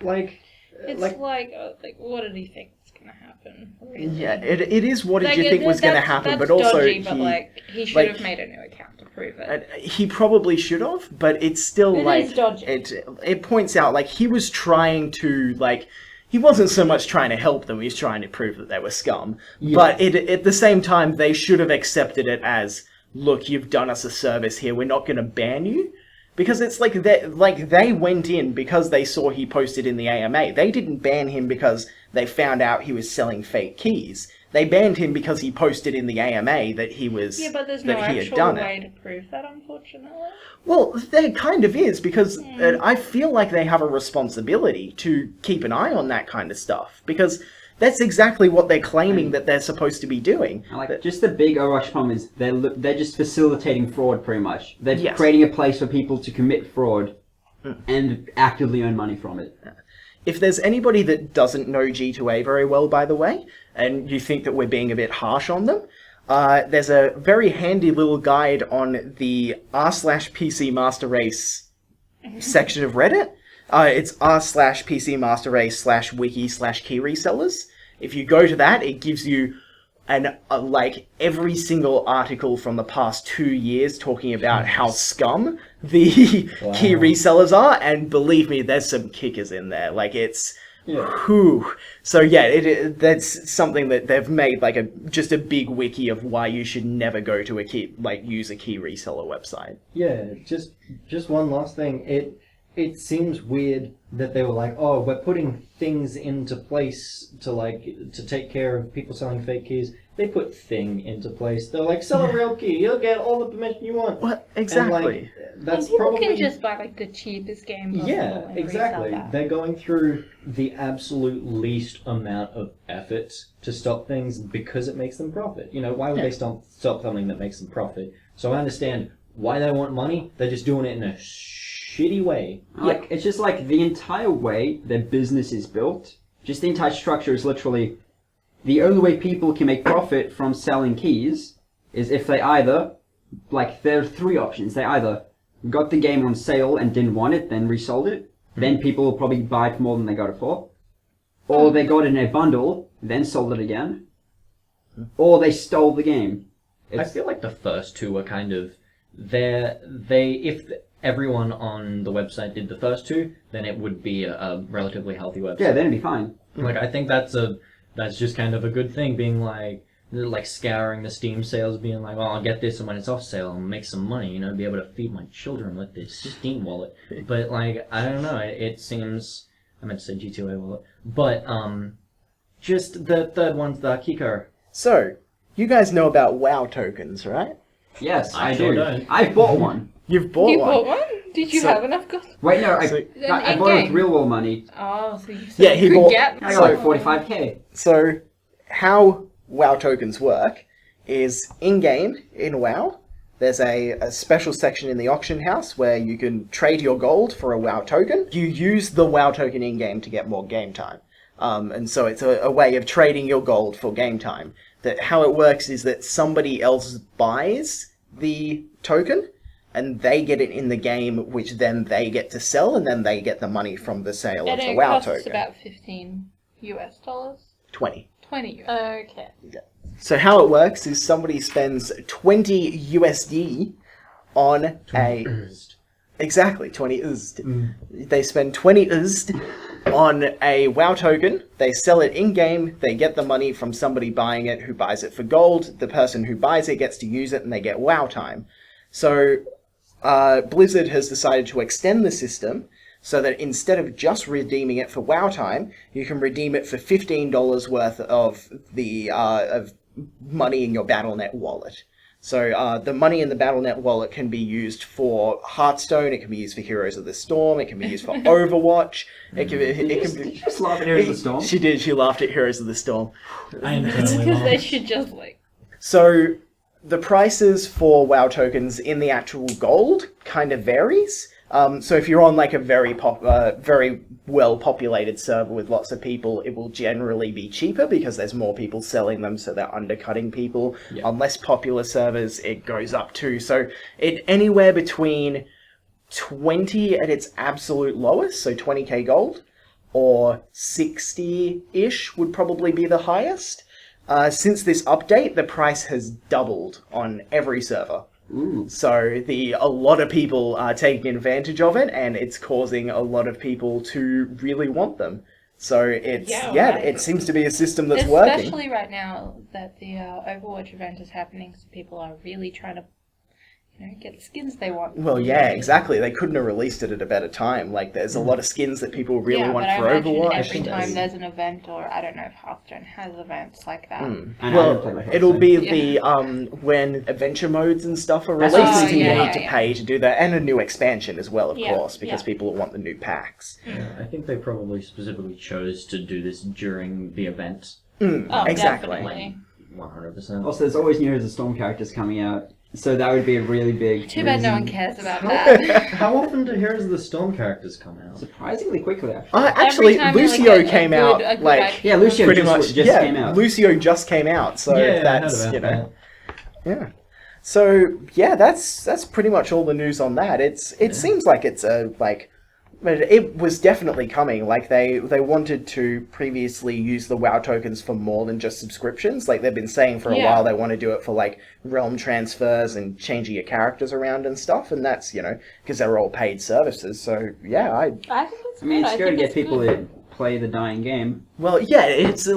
Like, what did he think was going to happen? Really? Yeah, it is what did you think was going to happen, but also dodgy, he should have made a new account to prove it. He probably should have, but it's still it is dodgy. It points out, like, he was trying to, like, he wasn't so much trying to help them, he was trying to prove that they were scum. Yeah. But at the same time, they should have accepted it as, look, you've done us a service here, we're not going to ban you. Because it's they went in because they saw he posted in the AMA. They didn't ban him because they found out he was selling fake keys. They banned him because he posted in the AMA that he was but there's no actual way to prove that, unfortunately. Well, there kind of is, because I feel like they have a responsibility to keep an eye on that kind of stuff, because that's exactly what they're claiming that they're supposed to be doing. Just the big overarching problem is they're just facilitating fraud, pretty much. They're creating a place for people to commit fraud and actively earn money from it. If there's anybody that doesn't know G2A very well, by the way, and you think that we're being a bit harsh on them, there's a very handy little guide on the r/PC Master Race section of Reddit. It's r/PC Master Race /wiki/key resellers. If you go to that, it gives you every single article from the past 2 years talking about how scum the key resellers are, and believe me, there's some kickers in there. Whew. So that's something that they've made just a big wiki of why you should never go to use a key reseller website. Yeah, just one last thing. It seems weird that they were like, oh, we're putting things into place to take care of people selling fake keys. They put thing into place. They're like, sell a real key, you'll get all the permission you want. What? Exactly. That's people probably... can just buy the cheapest game possible. Yeah, exactly. They're going through the absolute least amount of effort to stop things because it makes them profit. Why would they stop something that makes them profit? So I understand why they want money. They're just doing it in a shitty way. It's just the entire way their business is built, just the entire structure is literally the only way people can make profit from selling keys is if they either, there are three options. They either got the game on sale and didn't want it, then resold it, then people will probably buy it for more than they got it for, or they got it in a bundle, then sold it again, or they stole the game. I feel like the first two are kind of, if everyone on the website did the first two, then it would be a relatively healthy website. Yeah, then it'd be fine. I think that's just kind of a good thing, being like scouring the Steam sales, being like, oh, I'll get this, and when it's off sale, I'll make some money, be able to feed my children with this Steam wallet. But, I don't know, it seems, I meant to say G2A wallet, but, just the third one's the Keycard. So, you guys know about WoW tokens, right? Yes, I sure do. don't. I bought one. You've bought one? You bought one? Did you have enough gold? Wait, no, I bought it with real world money. Oh, so you said he you bought... could get... I got 45k. So, how WoW tokens work is in-game, in WoW, there's a special section in the auction house where you can trade your gold for a WoW token. You use the WoW token in-game to get more game time. And so it's a way of trading your gold for game time. How it works is that somebody else buys the token, and they get it in the game, which then they get to sell, and then they get the money from the sale of the WoW token. And it costs about $15 US? 20. 20 US. Okay. Yeah. So how it works is somebody spends 20 USD on 20 Exactly, 20 USD. They spend 20 USD on a WoW token, they sell it in-game, they get the money from somebody buying it who buys it for gold, the person who buys it gets to use it and they get WoW time. So Blizzard has decided to extend the system so that instead of just redeeming it for WoW time, you can redeem it for $15 worth of the of money in your Battle.net wallet. So the money in the Battle.net wallet can be used for Hearthstone, it can be used for Heroes of the Storm, it can be used for Overwatch. Did you just laugh at Heroes of the Storm? She did, she laughed at Heroes of the Storm. Because they should just So the prices for WoW tokens in the actual gold kind of varies. So if you're on a very well-populated server with lots of people, it will generally be cheaper because there's more people selling them, so they're undercutting people. Yeah. On less popular servers, it goes up too. So anywhere between 20 at its absolute lowest, so 20k gold, or 60-ish would probably be the highest. Since this update, the price has doubled on every server. Ooh. So a lot of people are taking advantage of it, and it's causing a lot of people to really want them. So it seems to be a system that's working. Especially right now that the Overwatch event is happening, so people are really trying to get the skins they want. Well, yeah, exactly. They couldn't have released it at a better time. Like, there's a lot of skins that people really want for Overwatch. Every time there's an event, or I don't know if Hearthstone has events like that. Well, it'll be the when adventure modes and stuff are released, and you need to pay to do that, and a new expansion as well, of course, because people want the new packs. Yeah, I think they probably specifically chose to do this during the event. Exactly. Definitely. 100%. Also, there's always new Heroes of Storm characters coming out, so that would be a really big. Too bad no one cares about that. How often do Heroes of the Storm characters come out? Surprisingly quickly, actually. Actually, Lucio came out Lucio pretty just much came out. Lucio just came out, so that's So that's pretty much all the news on that. It seems like it's but it was definitely coming. Like, they wanted to previously use the WoW tokens for more than just subscriptions. Like, they've been saying for a while they want to do it for, like, realm transfers and changing your characters around and stuff. And that's, because they're all paid services. So, yeah, I think it's good. it's good to get people to play the dying game. Well, yeah, it's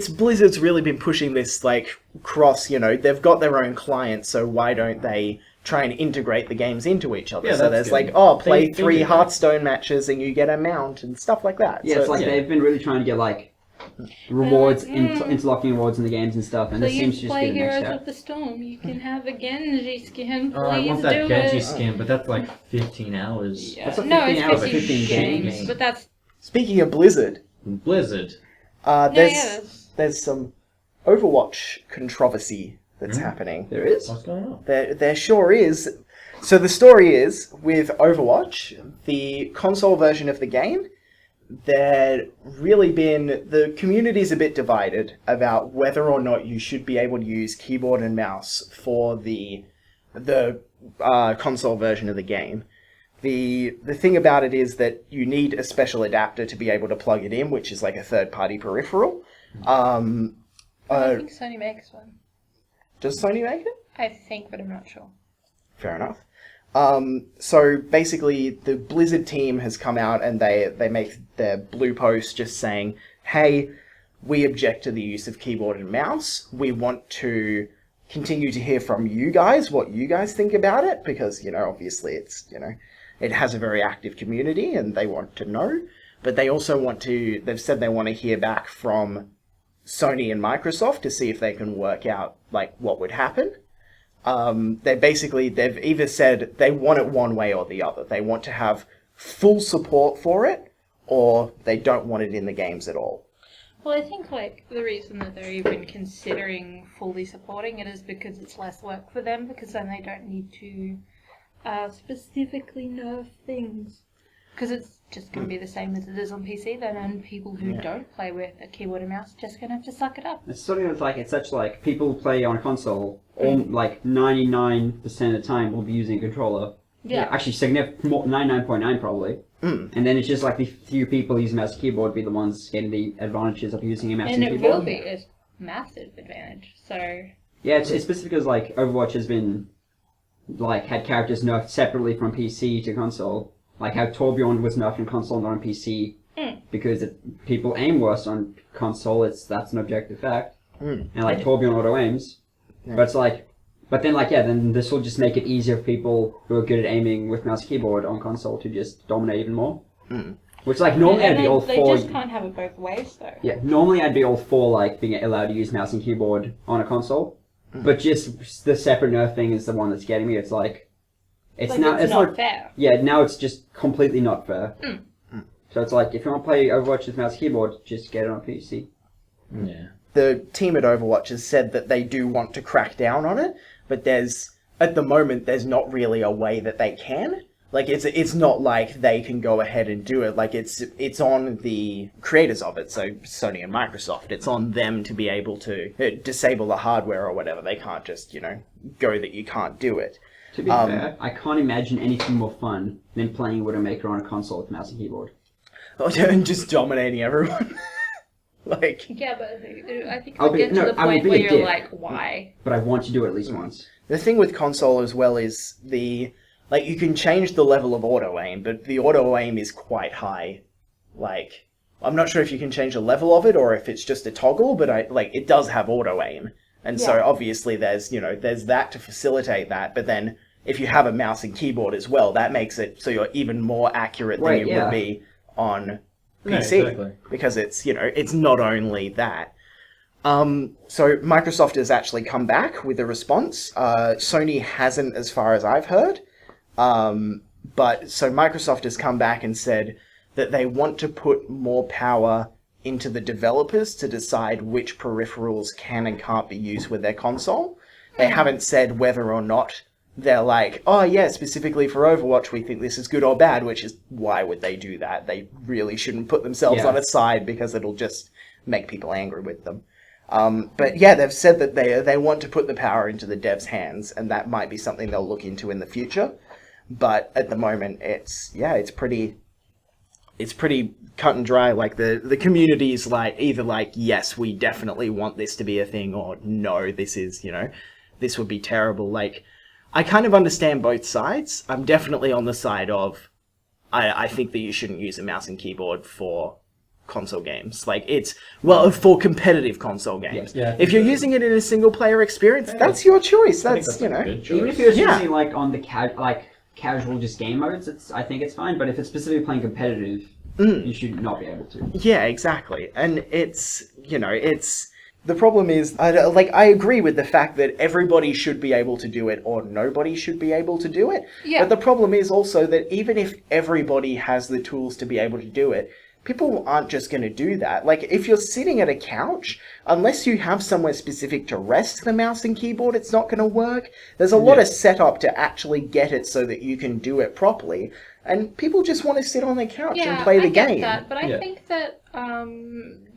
Blizzard's really been pushing this, like, cross, they've got their own clients, so why don't they try and integrate the games into each other? So there's good. Play 3 Hearthstone matches and you get a mount and stuff like that. Yeah, so it's they've been really trying to get rewards, interlocking rewards in the games and stuff, and it seems to just be the next step. Heroes of the Storm. You can have a Genji skin. I want that Genji skin, but that's like 15 hours. Yeah. That's 15 hours, 15 games. But that's... Speaking of Blizzard, there's some Overwatch controversy that's happening. There is? What's going on? There sure is. So the story is, with Overwatch, the console version of the game, the community's a bit divided about whether or not you should be able to use keyboard and mouse for the console version of the game. The thing about it is that you need a special adapter to be able to plug it in, which is like a third-party peripheral. I think Sony makes one. Does Sony make it? I think, but I'm not sure. Fair enough. So basically, the Blizzard team has come out and they make their blue post just saying, hey, we object to the use of keyboard and mouse. We want to continue to hear from you guys, what you guys think about it, because, obviously it's, it has a very active community and they want to know. But they also they've said they want to hear back from Sony and Microsoft to see if they can work out, what would happen. They've either said they want it one way or the other. They want to have full support for it, or they don't want it in the games at all. Well, I think, the reason that they're even considering fully supporting it is because it's less work for them, because then they don't need to specifically nerf things. Because it's just going to be the same as it is on PC then, and people who don't play with a keyboard and mouse are just going to have to suck it up. It's sort of it's such people play on a console, all 99% of the time will be using a controller. Yeah. Actually, 99.9 probably. And then it's just the few people using mouse and keyboard be the ones getting the advantages of using a mouse and keyboard. And it will be a massive advantage, so... Yeah, it's specific because Overwatch has been, had characters nerfed separately from PC to console. Like how Torbjorn was nerfed on console, not on PC, because people aim worse on console. That's an objective fact. And Torbjorn auto aims, but it's then this will just make it easier for people who are good at aiming with mouse and keyboard on console to just dominate even more. Which normally I'd be all for. They just can't have it both ways though. Yeah, normally I'd be all for being allowed to use mouse and keyboard on a console, but just the separate nerf thing is the one that's getting me. It's it's not fair. Yeah, now it's just completely not fair. So it's if you want to play Overwatch with mouse and keyboard, just get it on PC. Yeah. The team at Overwatch has said that they do want to crack down on it, but at the moment, there's not really a way that they can. It's not like they can go ahead and do it. It's on the creators of it, so Sony and Microsoft. It's on them to be able to disable the hardware or whatever. They can't just, go that you can't do it. To be fair, I can't imagine anything more fun than playing Widowmaker on a console with mouse and keyboard. And just dominating everyone. Yeah, but I think I'll get to the point where you're why? But I want to do it at least once. The thing with console as well is you can change the level of auto-aim, but the auto-aim is quite high. I'm not sure if you can change the level of it or if it's just a toggle, but it does have auto-aim. And so obviously there's that to facilitate that, but then if you have a mouse and keyboard as well, that makes it so you're even more accurate than you would be on PC. Exactly. Because it's, it's not only that. So Microsoft has actually come back with a response. Sony hasn't, as far as I've heard. But so Microsoft has come back and said that they want to put more power into the developers to decide which peripherals can and can't be used with their console. They haven't said whether or not they're like, oh yeah, specifically for Overwatch, we think this is good or bad, which is, why would they do that? They really shouldn't put themselves on a side because it'll just make people angry with them. But yeah, they've said that they want to put the power into the devs' hands, and that might be something they'll look into in the future. But at the moment, it's pretty cut and dry. Like the community's like either like, yes, we definitely want this to be a thing, or no, this is, this would be terrible. Like, I kind of understand both sides. I'm definitely on the side of, I think that you shouldn't use a mouse and keyboard for console games. Like, it's, well, for competitive console games. Yeah, if you're using it in a single player experience, that's your choice. That's, even if you're using like on the casual just game modes, I think it's fine. But if it's specifically playing competitive, you should not be able to. Yeah, exactly. And it's, the problem is, I agree with the fact that everybody should be able to do it or nobody should be able to do it. Yeah. But the problem is also that even if everybody has the tools to be able to do it, people aren't just going to do that. Like, if you're sitting at a couch, unless you have somewhere specific to rest the mouse and keyboard, it's not going to work. There's a lot of setup to actually get it so that you can do it properly. And people just want to sit on their couch and play the game. That, but I think that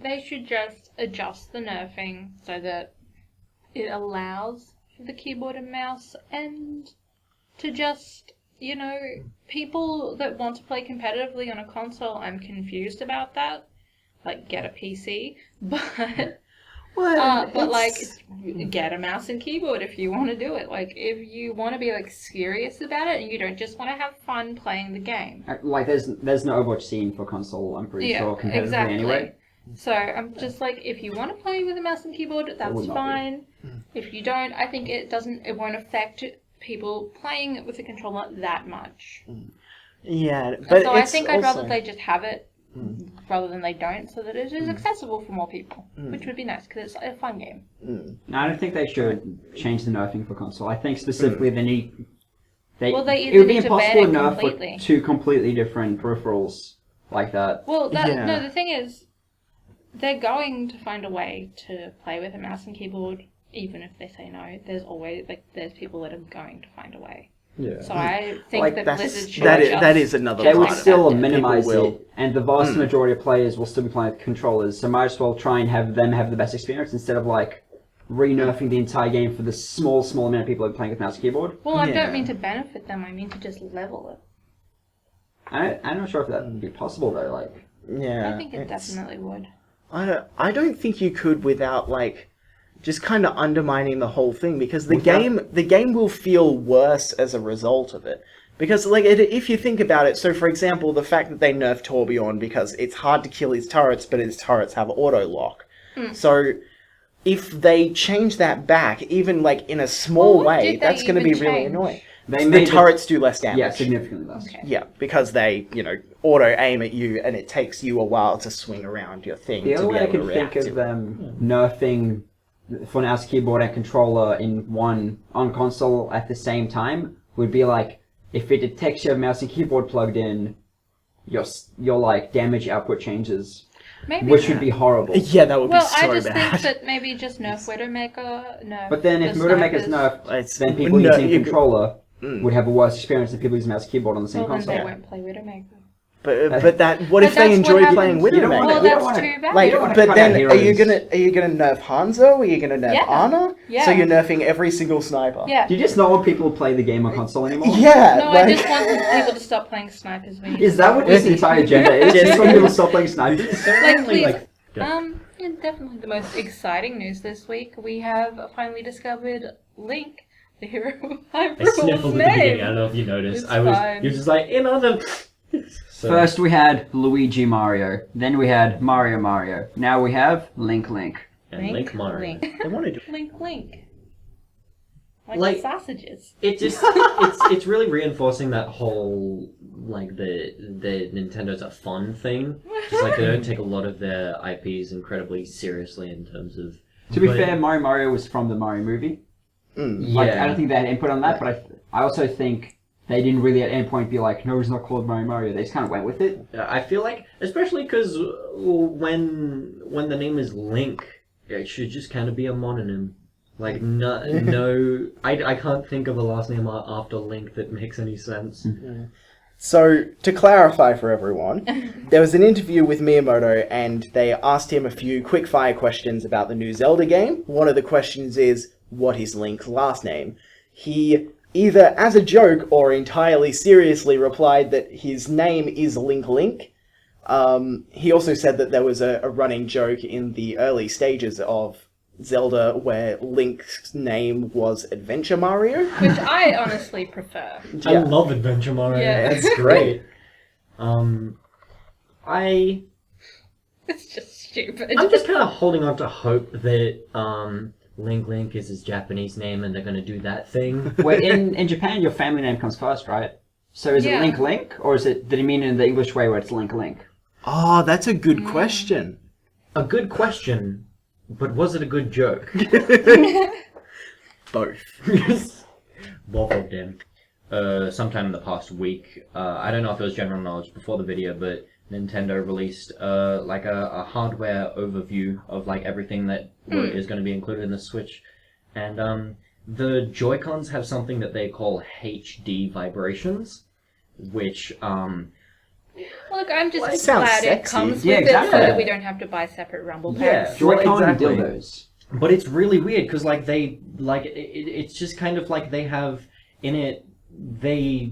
they should just adjust the nerfing so that it allows for the keyboard and mouse, and to just, people that want to play competitively on a console, I'm confused about that. Like, get a PC, but... get a mouse and keyboard if you want to do it. Like, if you want to be, serious about it and you don't just want to have fun playing the game. Like, there's no Overwatch scene for console, I'm pretty sure, competitively anyway. So, I'm just like, if you want to play with a mouse and keyboard, that's fine. If you don't, I think it won't affect people playing with a controller that much. Yeah, but so I think I'd rather they just have it rather than they don't, so that it is accessible for more people, which would be nice because it's a fun game. No, I don't think they should change the nerfing for console. I think specifically they need. It would be impossible to nerf for two completely different peripherals like that. Well, no, the thing is, they're going to find a way to play with a mouse and keyboard, even if they say no. There's always there's people that are going to find a way. Yeah. So I think that Blizzard should that is another part. They would still minimize it, and the vast majority of players will still be playing with controllers, so might as well try and have them have the best experience instead of re-nerfing the entire game for the small amount of people who are playing with mouse and keyboard. Well, I don't mean to benefit them, I mean to just level it. I'm not sure if that would be possible though, I think it definitely would. I don't think you could without just kind of undermining the whole thing, because the game will feel worse as a result of it. Because if you think about it, so for example, the fact that they nerfed Torbjorn because it's hard to kill his turrets, but his turrets have auto lock. So if they change that back, even in a small way, that's going to be really annoying. The turrets do less damage. Yeah, significantly less. Okay. Yeah, because they, auto aim at you, and it takes you a while to swing around your thing. The only way I can think of them nerfing for mouse, keyboard, and controller on console at the same time would be if it detects you have mouse and keyboard plugged in, your damage output changes. Maybe which would be horrible. Yeah, that would be so bad. Well, I just think that maybe just nerf Widowmaker, But then if Widowmaker's nerfed, then people using controller would have a worse experience than people using mouse and keyboard on the same console. Then they won't play Widowmaker. But what if they enjoy playing Widowmaker? Well, that's too bad. But then are you gonna nerf Hanzo? Are you gonna nerf Ana? Yeah. So you're nerfing every single sniper. Yeah. Do you just not want people to play the game on console anymore? Yeah. No, I just want people to stop playing snipers. Is that what this entire agenda is? Just want people to stop playing snipers? Please. Definitely the most exciting news this week. We have finally discovered Link, the hero of Hyper's name. I sniffled at the beginning. I don't know if you noticed. You're just So. First we had Luigi Mario, then we had Mario, now we have Link. And Link Mario. Link. They want to do Link. Like sausages. It just it's really reinforcing that whole like the Nintendo's a fun thing. Just like they don't take a lot of their IPs incredibly seriously in terms of. To be fair, Mario was from the Mario movie. Like I don't think they had input on that, but I also think they didn't really at any point be like, no, it's not called Mario. They just kind of went with it. I feel like, especially because when the name is Link, it should just kind of be a mononym. Like, no, I can't think of a last name after Link that makes any sense. So, to clarify for everyone, there was an interview with Miyamoto and they asked him a few quick-fire questions about the new Zelda game. One of the questions is, what is Link's last name? He either as a joke or entirely seriously replied that his name is Link Link. He also said that there was a running joke in the early stages of Zelda where Link's name was Adventure Mario. Which I honestly prefer. I love Adventure Mario. Yeah. It's great. It's just stupid. I'm just kind of holding on to hope that Link is his Japanese name and they're going to do that thing. Well, in Japan, your family name comes first, right? So is it Link Link, or did he mean in the English way where it's Link Link? Oh, that's a good question. A good question, but was it a good joke? Both. Both of them. Sometime in the past week, I don't know if it was general knowledge before the video, but Nintendo released like a hardware overview of like everything that is going to be included in the Switch, and the Joy-Cons have something that they call HD vibrations, which Look, I'm just sounds glad it sexy. comes Yeah, with exactly. it so that we don't have to buy separate rumble packs. Joy-Con and exactly. dildos. But it's really weird because like they like it's just kind of like they have in it they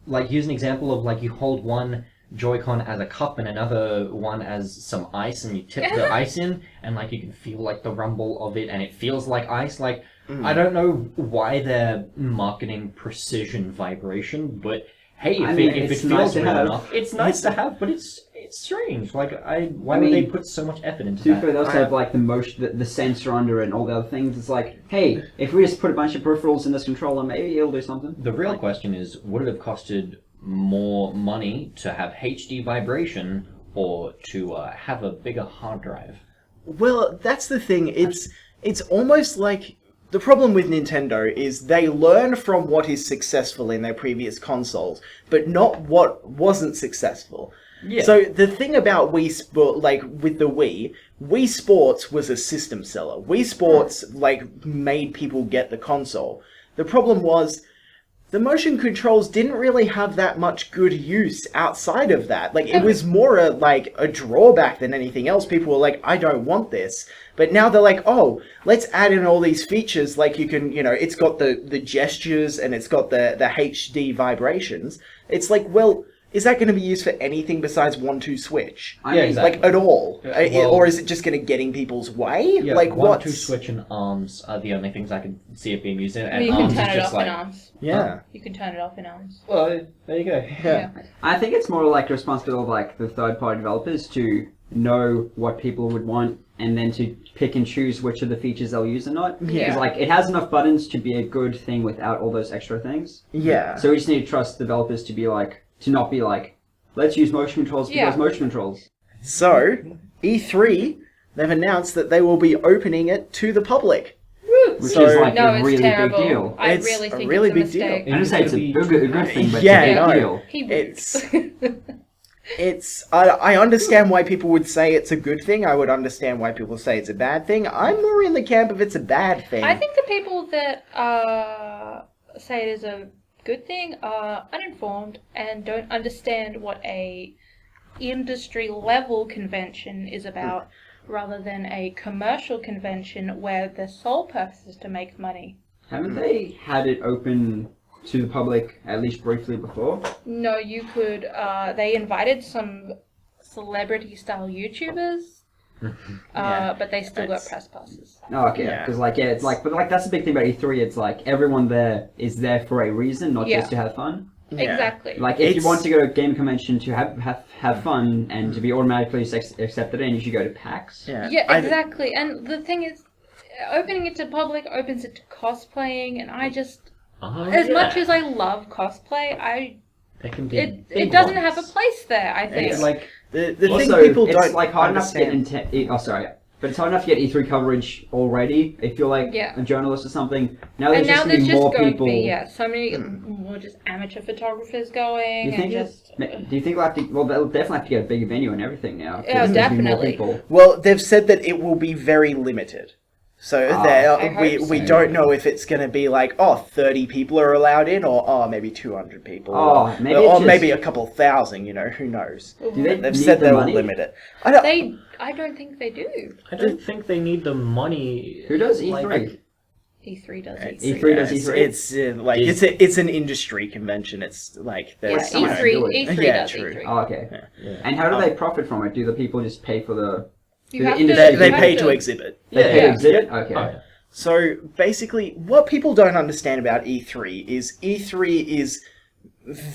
like use an example of like you hold one Joy-Con as a cup and another one as some ice and you tip the ice in and like you can feel like the rumble of it and it feels like ice. Like I don't know why they're marketing precision vibration, but hey, if it feels good enough, it's nice to have, but it's strange. Like, why would they put so much effort into that? They also have like the motion, the sensor under it, and all the other things. It's like, hey, if we just put a bunch of peripherals in this controller, maybe it'll do something. The real question is, would it have costed more money to have HD vibration or to have a bigger hard drive? Well, that's the thing. It's almost like the problem with Nintendo is they learn from what is successful in their previous consoles, but not what wasn't successful. Yeah. So the thing about Wii Sport, like with the Wii Sports was a system seller. Wii Sports like made people get the console. The problem was the motion controls didn't really have that much good use outside of that. Like it was more a drawback than anything else. People were like, I don't want this. But now they're like, oh, let's add in all these features. Like you can, it's got the gestures and it's got the HD vibrations. It's like, well, is that going to be used for anything besides 1-2 switch? Yeah, exactly. Like at all? Well, or is it just going to get in people's way? Yeah, like 1-2 switch and arms are the only things I can see it being used in. And You arms can turn is it just off like, in arms. Yeah. You can turn it off in arms. well, there you go. Yeah. I think it's more like the responsibility of like the third-party developers to know what people would want and then to pick and choose which of the features they'll use or not. Yeah. Because like it has enough buttons to be a good thing without all those extra things. Yeah. So we just need to trust developers to not be like, let's use motion controls because motion controls. So, E3, they've announced that they will be opening it to the public. Which So- is like No, a it's really terrible. big deal. I It's really a think really it's a big deal. mistake. I didn't say it's a good thing, but Yeah, it's a no. big deal. He weeps. It's I understand why people would say it's a good thing. I would understand why people say it's a bad thing. I'm more in the camp of it's a bad thing. I think the people that say it is a good thing are uninformed and don't understand what a industry level convention is about, rather than a commercial convention where the sole purpose is to make money. Haven't they had it open to the public at least briefly before? No, you could. They invited some celebrity-style YouTubers, but they still got press passes. Oh, okay. Yeah. Because it's like, but like that's the big thing about E3. It's like everyone there is there for a reason, not just to have fun. Yeah. Exactly. Like if you want to go to a game convention to have fun and to be automatically accepted in, you should go to PAX. Yeah, Yeah, exactly. And the thing is, opening it to public opens it to cosplaying, and I just, As much as I love cosplay, It can be it doesn't have a place there, I think. It's like the Also, thing people it's don't like hard enough to understand. get but it's hard enough to get E3 coverage already if you're like a journalist or something. Now there's just going to be more people. So many more just amateur photographers going. Do you think they'll have to? Well, they'll definitely have to get a bigger venue and everything now. Yeah, definitely. Well, they've said that it will be very limited. So we don't know if it's going to be like 30 people are allowed in, or maybe 200 people, or maybe a couple thousand. Who knows? They've said they will limit it. I don't think they do. I don't think they need the money. Who does E3? E3 does E3 E3. does E3. It's an industry convention. It's like there's E3 does true. E3. Oh, okay. Yeah. And how do they profit from it? Do the people just pay for the? They pay to exhibit. They pay to exhibit. Okay. Oh, yeah. So basically, what people don't understand about E3 is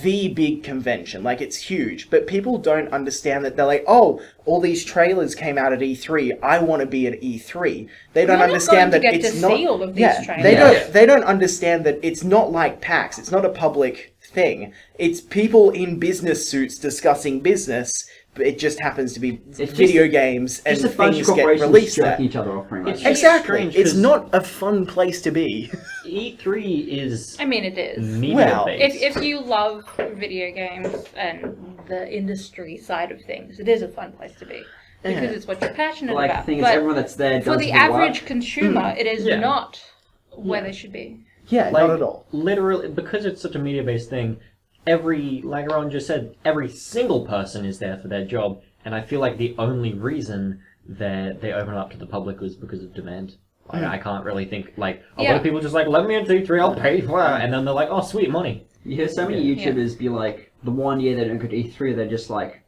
the big convention. Like, it's huge, but people don't understand that. They're like, all these trailers came out at E3. I want to be at E3. They don't understand that it's not. See all of these trailers. They don't understand that it's not like PAX. It's not a public thing. It's people in business suits discussing business. But it just happens to be video games and things get released there. Each other off, pretty much. Exactly. It's not a fun place to be. E3 is. I mean, it is. Media-based. If you love video games and the industry side of things, it is a fun place to be because it's what you're passionate about. The thing is, everyone that's there does for the average consumer, it is not where they should be. Yeah, not at all. Literally, because it's such a media-based thing. Like Ron just said, every single person is there for their job, and I feel like the only reason that they open it up to the public was because of demand. I can't really think, a lot of people just let me into E3, I'll pay for it, and then they're like, oh, sweet, money. You hear so many YouTubers be like, the one year they don't go to E3, they're just like,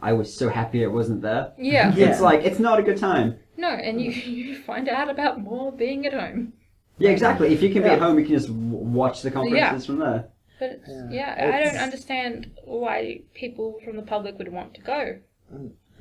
I was so happy it wasn't there. Yeah. It's like, it's not a good time. No, and you find out about more being at home. Yeah, exactly. If you can be at home, you can just watch the conferences from there. But I don't understand why people from the public would want to go.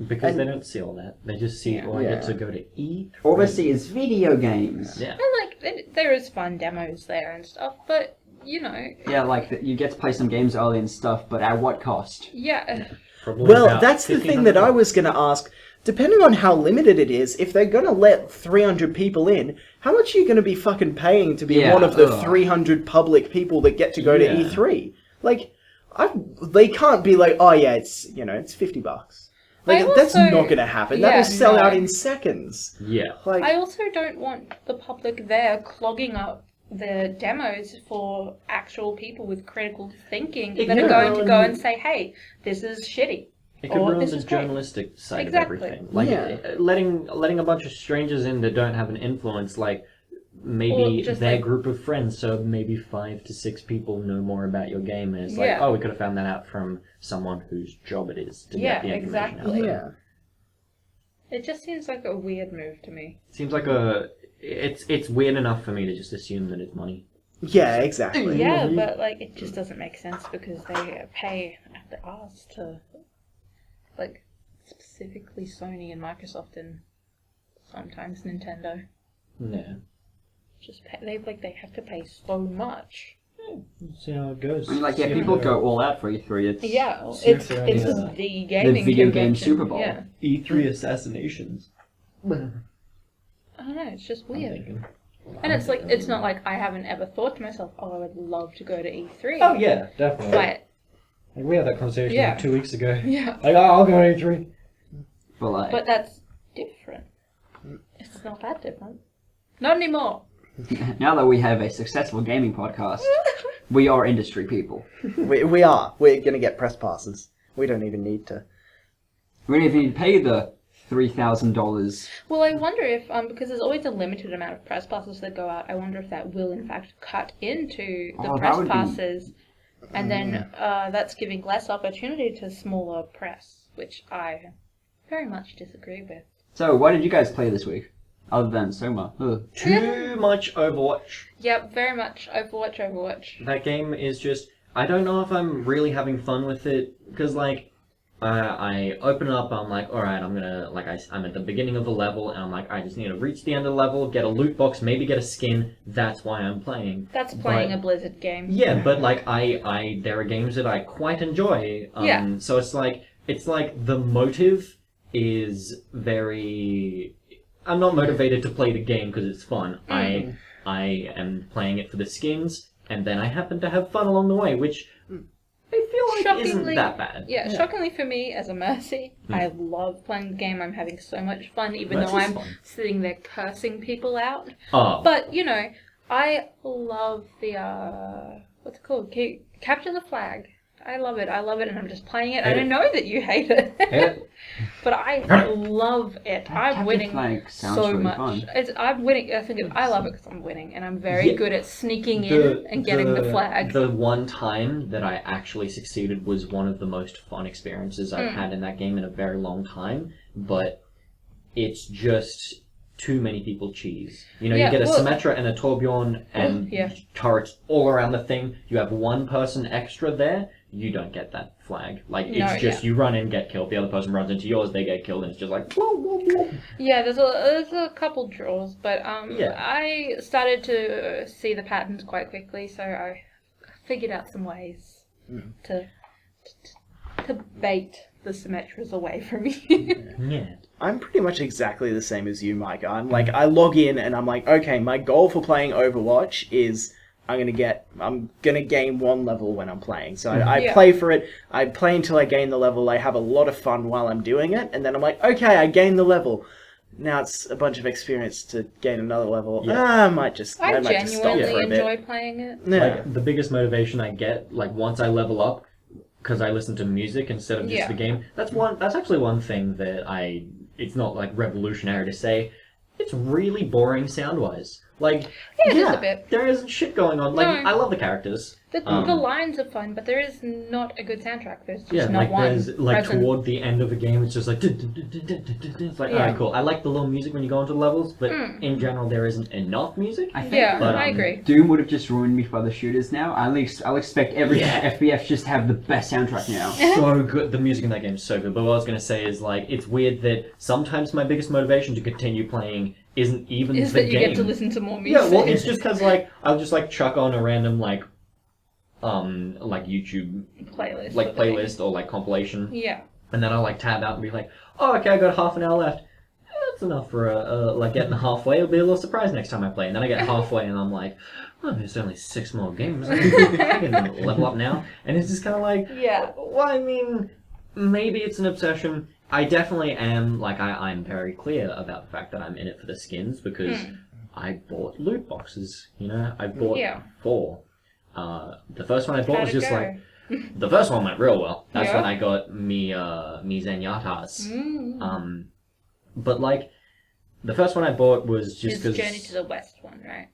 Because they don't see all that. They just see, I get to go to E3. All they see is video games. Yeah. And there is fun demos there and stuff, but, Yeah, you get to play some games early and stuff, but at what cost? Yeah. Well, that's the thing that I was going to ask. Depending on how limited it is, if they're going to let 300 people in, how much are you going to be fucking paying to be one of the 300 public people that get to go to E3? They can't be like, it's $50. That's not going to happen. That will sell out in seconds. Yeah. I also don't want the public there clogging up the demos for actual people with critical thinking that are going to go and say, hey, this is shitty. It could ruin the journalistic side of everything. Letting a bunch of strangers in that don't have an influence, maybe their group of friends, so maybe 5 to 6 people know more about your game, and it's we could have found that out from someone whose job it is to get the information out there. Yeah. It just seems like a weird move to me. Seems like it's weird enough for me to just assume that it's money. Yeah, exactly. Yeah, but it just doesn't make sense because they pay at the arse to specifically Sony and Microsoft and sometimes Nintendo. Yeah. Just they have to pay so much. See how it goes. I mean, people go all out for E3. It's the gaming video game convention. Super Bowl. Yeah. E3 assassinations. I don't know. It's just weird. And it's not like I haven't ever thought to myself, I would love to go to E3. Oh yeah, definitely. But we had that conversation 2 weeks ago. Yeah. I'll go to E3. But that's different. It's not that different. Not anymore. Now that we have a successful gaming podcast, we are industry people. We are. We're going to get press passes. We don't even need to. We don't even need to pay the $3,000. Well, I wonder if, because there's always a limited amount of press passes that go out, I wonder if that will in fact cut into the press passes. And then that's giving less opportunity to smaller press, which I very much disagree with. So, what did you guys play this week? Other than Soma. Too much Overwatch. Yep, very much. Overwatch. That game is just... I don't know if I'm really having fun with it, because, I open it up, I'm like, alright, I'm gonna, like, I'm at the beginning of the level, and I'm like, I just need to reach the end of the level, get a loot box, maybe get a skin, that's why I'm playing. That's playing a Blizzard game. Yeah, but, like, there are games that I quite enjoy, so it's like, the motive is very... I'm not motivated to play the game because it's fun. I am playing it for the skins, and then I happen to have fun along the way, which... I feel like isn't that bad. Yeah, shockingly for me, as a Mercy, I love playing the game. I'm having so much fun, even though I'm sitting there cursing people out. Oh. But, you know, I love the, what's it called? Capture the Flag. I love it, and I'm just playing it. I don't know that you hate it. But I love it. I'm winning so really much. Fun. I'm winning. I love it because I'm winning, and I'm very good at sneaking in and getting the flag. The one time that I actually succeeded was one of the most fun experiences I've had in that game in a very long time, but it's just too many people cheese. You know, you get a Symmetra and a Torbjorn and turrets all around the thing. You have one person extra there, you don't get that flag. Like, it's just you run in, get killed, the other person runs into yours, they get killed, and it's just like, whoa, whoa, whoa. Yeah, there's a couple draws, but I started to see the patterns quite quickly, so I figured out some ways to bait the Symmetras away from you. Yeah. I'm pretty much exactly the same as you, Micah. I'm like, I log in and I'm like, okay, my goal for playing Overwatch is I'm gonna gain one level when I'm playing. So I play for it. I play until I gain the level. I have a lot of fun while I'm doing it, and then I'm like, okay, I gained the level. Now it's a bunch of experience to gain another level. I might just stop for a bit. I genuinely enjoy playing it. Yeah. Like, the biggest motivation I get, like, once I level up, because I listen to music instead of just the game. That's actually one thing that it's not like revolutionary to say. It's really boring sound-wise. Like, it is a bit. There isn't shit going on. Like, I love the characters. The lines are fun, but there is not a good soundtrack. There's just not like one. There's like toward the end of the game, it's just like it's like alright, cool. I like the little music when you go into the levels, but in general, there isn't enough music. I think, I agree. Doom would have just ruined me for other shooters now. I'll expect every FPS just to have the best soundtrack now. So good. The music in that game is so good. But what I was gonna say is, like, it's weird that sometimes my biggest motivation to continue playing isn't even is the that you game. get to listen to more music. Yeah, well, it's just because, like, I'll just, like, chuck on a random, like YouTube playlist or, like, compilation. Yeah. And then I'll, like, tab out and be like, oh, okay, I got half an hour left. That's enough for, like, getting halfway. It'll be a little surprise next time I play. And then I get halfway and I'm like, oh, there's only 6 more games. I can level up now. And it's just kind of like, well, I mean, maybe it's an obsession. I definitely am, like, I'm very clear about the fact that I'm in it for the skins, because I bought loot boxes, you know? I bought 4. The first one I bought was just like... The first one went real well. That's when I got me Zenyatta's. But, like, the first one I bought was just because... Journey to the West one, right?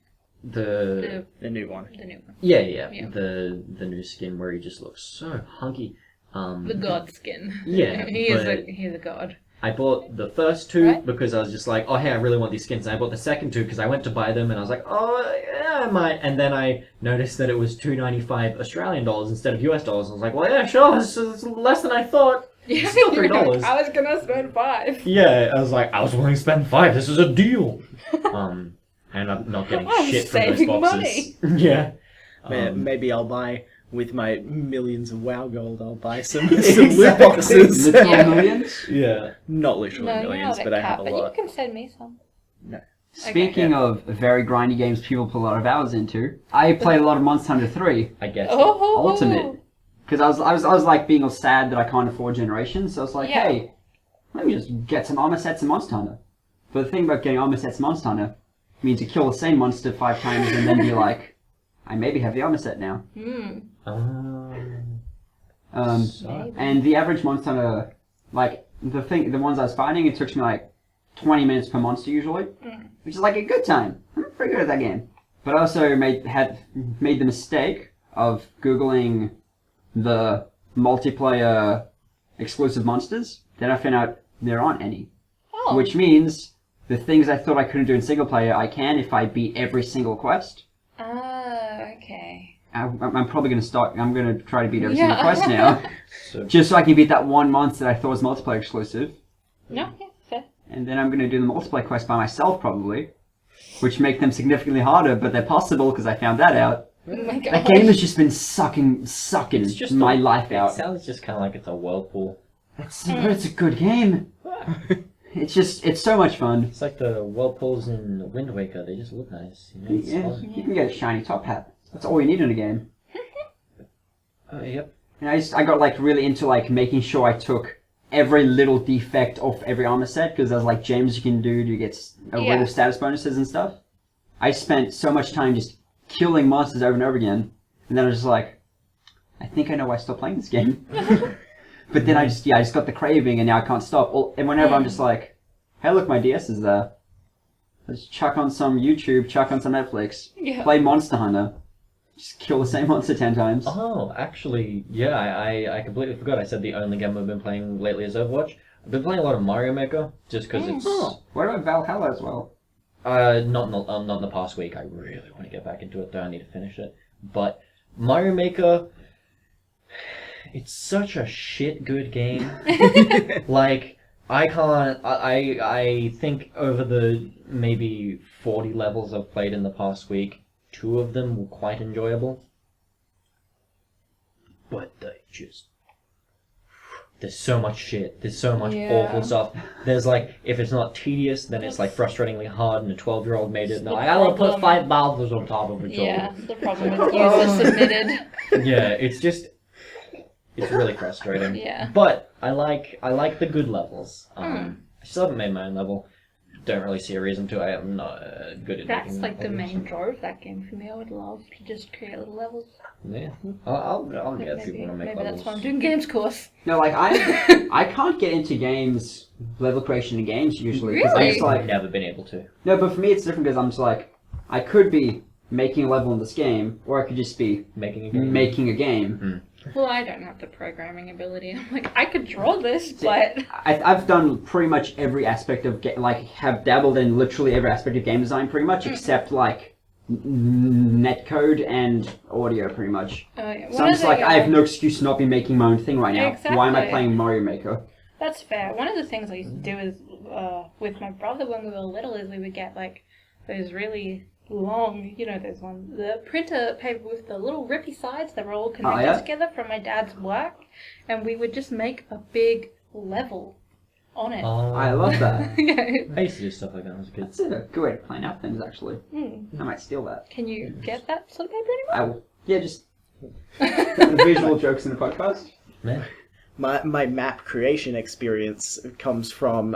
The new one. The new one. Yeah. The new skin where he just looks so hunky. The god skin. Yeah. He's a god. I bought the first 2 because I was just like, oh, hey, I really want these skins. And I bought the second 2 because I went to buy them and I was like, oh, yeah, I might. And then I noticed that it was $2.95 Australian dollars instead of US dollars. I was like, well, yeah, sure, it's less than I thought. Yeah, it's still $3. I was gonna spend $5. Yeah, I was like, I was willing to spend $5. This is a deal. And I'm not getting shit from those boxes. Money. Yeah. Maybe I'll buy... With my millions of WoW gold, I'll buy some loot boxes. Literal millions? Yeah. Not literally millions, but I have a lot. You can send me some. No. Speaking of very grindy games people put a lot of hours into, I played a lot of Monster Hunter 3. I guess. Ultimate. Because I was like being all sad that I can't afford Generations, so I was like, hey, let me just get some armor sets in Monster Hunter. But the thing about getting armor sets in Monster Hunter means you kill the same monster 5 times and then be like, I maybe have the armor set now. And the average monster hunter, like, the ones I was fighting, it took me like 20 minutes per monster usually, which is like a good time. I'm pretty good at that game. But I also made the mistake of Googling the multiplayer exclusive monsters. Then I found out there aren't any. Which means the things I thought I couldn't do in single player, I can if I beat every single quest. Okay. I'm probably going to start. I'm going to try to beat every single quest now. So just so I can beat that one monster that I thought was multiplayer exclusive. No, yeah, fair. And then I'm going to do the multiplayer quest by myself, probably. Which make them significantly harder, but they're possible because I found that out. Oh my god. That game has just been sucking it's just my life out. It sounds just kind of like it's a whirlpool. But it's a good game. It's so much fun. It's like the whirlpools in Wind Waker. They just look nice. You know, it's Yeah, fun. you can get a shiny top hat. That's all you need in a game. Yep. And I got like really into like making sure I took every little defect off every armor set because there's like gems you can do to get a rid of status bonuses and stuff. I spent so much time just killing monsters over and over again, and then I was just like, I think I know why I stopped playing this game. But then I just got the craving, and now I can't stop. And whenever I'm just like, hey, look, my DS is there. Let's chuck on some YouTube, chuck on some Netflix, play Monster Hunter. Just kill the same monster 10 times. Oh, actually, yeah, I completely forgot. I said the only game I've been playing lately is Overwatch. I've been playing a lot of Mario Maker, just because it's... Oh, what about Valhalla as well? Not in the past week. I really want to get back into it, though. I need to finish it. But Mario Maker... It's such a shit good game. Like, I can't... I think over the maybe 40 levels I've played in the past week, 2 of them were quite enjoyable. But they just... There's so much shit. There's so much awful stuff. There's like, if it's not tedious, then it's like frustratingly hard, and a 12-year-old made it. And they're like, I want to put 5 boulders on top of a job. Yeah, the problem with user submitted. Yeah, it's just... It's really frustrating. Yeah. But I like the good levels. I still haven't made my own level. Don't really see a reason to. I am not good at That's making like the levels. main draw of that game for me. I would love to just create little levels. Yeah, I'll get people to make maybe levels. that's why I'm doing games course. No, like I can't get into games, level creation in games usually. 'Cause Really? I'm just like, I've never been able to. no, but for me it's different because I'm just like, I could be making a level in this game, or I could just be Making a game. making a game. Well, I don't have the programming ability. I'm like, I could draw this, but... I've done pretty much every aspect of have dabbled in literally every aspect of game design pretty much, except like netcode and audio pretty much. Yeah. So I'm just like, I have no excuse to not be making my own thing right now. Exactly. Why am I playing Mario Maker? That's fair. One of the things I used to do is, with my brother when we were little, is we would get like those really long, those ones, the printer paper with the little rippy sides that were all connected together from my dad's work, and we would just make a big level on it. I love that. I used to do stuff like that as a kid. That's a good way to plan out things, actually. I might steal that. Can you get that sort of paper anymore? I will. Yeah, just the visual jokes in the podcast. Man. My map creation experience comes from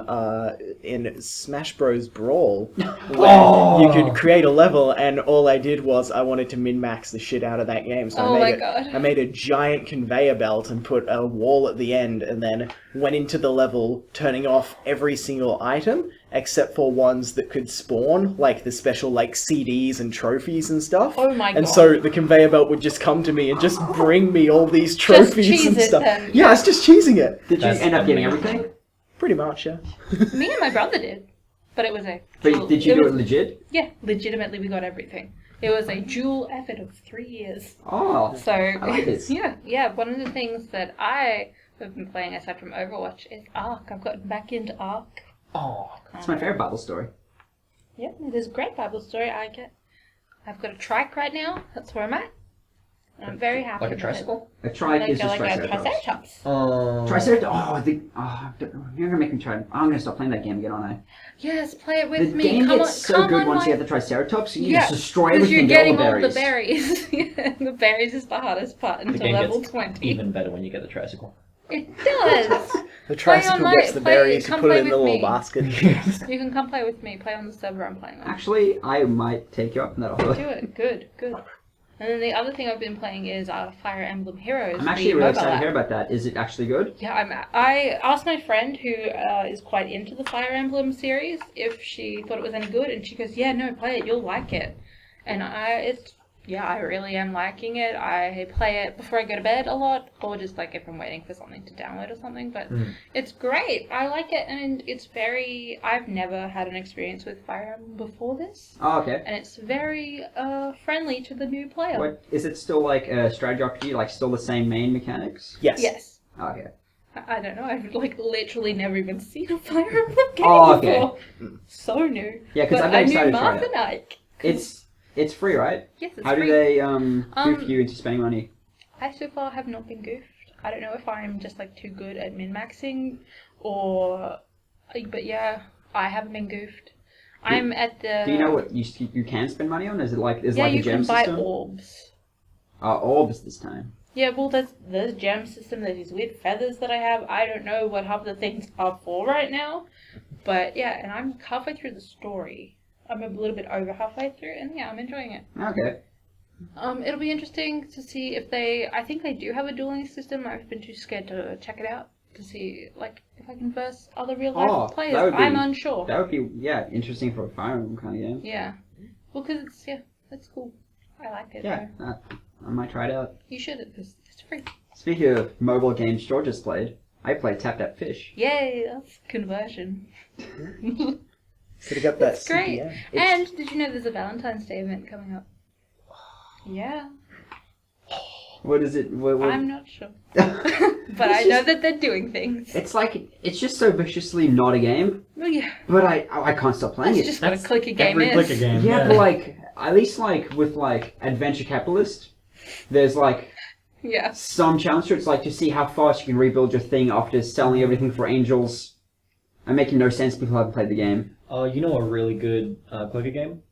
in Smash Bros. Brawl, where you could create a level, and all I did was I wanted to min-max the shit out of that game. So I made a giant conveyor belt and put a wall at the end, and then went into the level turning off every single item, except for ones that could spawn, like the special CDs and trophies and stuff. Oh my god. And so the conveyor belt would just come to me and just bring me all these trophies and stuff. Then. Yeah, it's just cheesing it. Did you end up getting everything? Pretty much, yeah. Me and my brother did, but it was a... But did you do it legit? Yeah, legitimately we got everything. It was a dual effort of 3 years. Oh, So, I like this. Yeah, one of the things that I have been playing aside from Overwatch is Ark. I've gotten back into Ark. Oh, that's my favorite Bible story. Yeah, it is a great Bible story. I've got a trike right now. That's where I'm at. And I'm very happy. Like a with tricycle? A trike is just like a Triceratops. Triceratops. Triceratops. You're gonna make me try. I'm gonna stop playing that game again, aren't I? Yes, play it with The me. game Come gets on, so come good on, once you my... get the Triceratops. You Yeah, just destroy because everything. you're getting all all the berries. The berries is the hardest part The until game level gets 20. even better when you get the tricycle. It does. The tricycle gets the berries, you put it in the little basket. You can come play with me. Play on the server I'm playing on. Actually, I might take you up on that offer. Do it. Good. And then the other thing I've been playing is Fire Emblem Heroes. I'm actually really excited to hear about that. Is it actually good? Yeah, I asked my friend who is quite into the Fire Emblem series if she thought it was any good, and she goes, "Yeah, no, play it. You'll like it." And I really am liking it. I play it before I go to bed a lot, or just like if I'm waiting for something to download or something. But it's great. I like it, and it's very... I've never had an experience with Fire Emblem before this. Oh, okay. And it's very friendly to the new player. What is it still like a strategy RPG? Like still the same main mechanics? Yes. Yes. Okay. I don't know. I've like literally never even seen a Fire Emblem game Okay. before. So new. Yeah, because But I've been I knew excited to try Mark it. and Ike. 'Cause- It's free, right? Yes, it's How free. do they goof you into spending money? I so far have not been goofed. I don't know if I'm just like too good at min-maxing or... But yeah, I haven't been goofed. I'm at the... Do you know what you can spend money on? Is it like is Yeah, like a you gem can buy system? orbs. Orbs this time. Yeah, well, there's gem system, there's these weird feathers that I have. I don't know what half the things are for right now. But yeah, and I'm halfway through the story. I'm a little bit over halfway through, and yeah, I'm enjoying it. Okay. It'll be interesting to see if I think they do have a dueling system. I've been too scared to check it out to see, like, if I can verse other real life players. that would be- I'm unsure. That would be interesting for a Fire Emblem kind of game. Yeah. Well, because it's cool. I like it. Yeah, I might try it out. You should, because it's free. Speaking of mobile games George has played, I played Tap Tap Fish. Yay, that's conversion. Could have got that. It's great. CDM. And did you know there's a Valentine's Day event coming up? Yeah. What is it? What? I'm not sure. But I know that they're doing things. It's just so viciously not a game, Well, yeah. but I can't stop playing That's it. just what a That's clicker game Every is. clicker game. Yeah, but like at least like with like Adventure Capitalist, there's like Yeah. some challenge to it. It's like to see how fast you can rebuild your thing after selling everything for angels. And making no sense. People haven't played the game. You know a really good clicker game?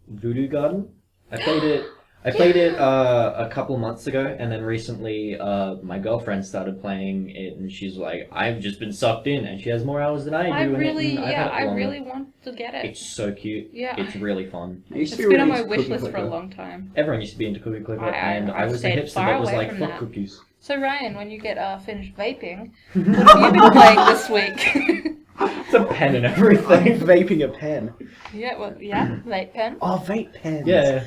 Voodoo Garden? I played it a couple months ago, and then recently my girlfriend started playing it, and she's like, I've just been sucked in, and she has more hours than I do. I really longer. want to get it. It's so cute. Yeah. It's really fun. I used It's to be been on really my wish into list Cookie for a Clicker. long time. Everyone used to be into Cookie Clicker, and I I've was the stayed hipster far that was away like, from fuck that. cookies. So Ryan, when you get finished vaping, what have you been playing this week? It's a pen and I'm everything. vaping a pen. Yeah, well, yeah, vape pen. Oh, vape pens. Yeah.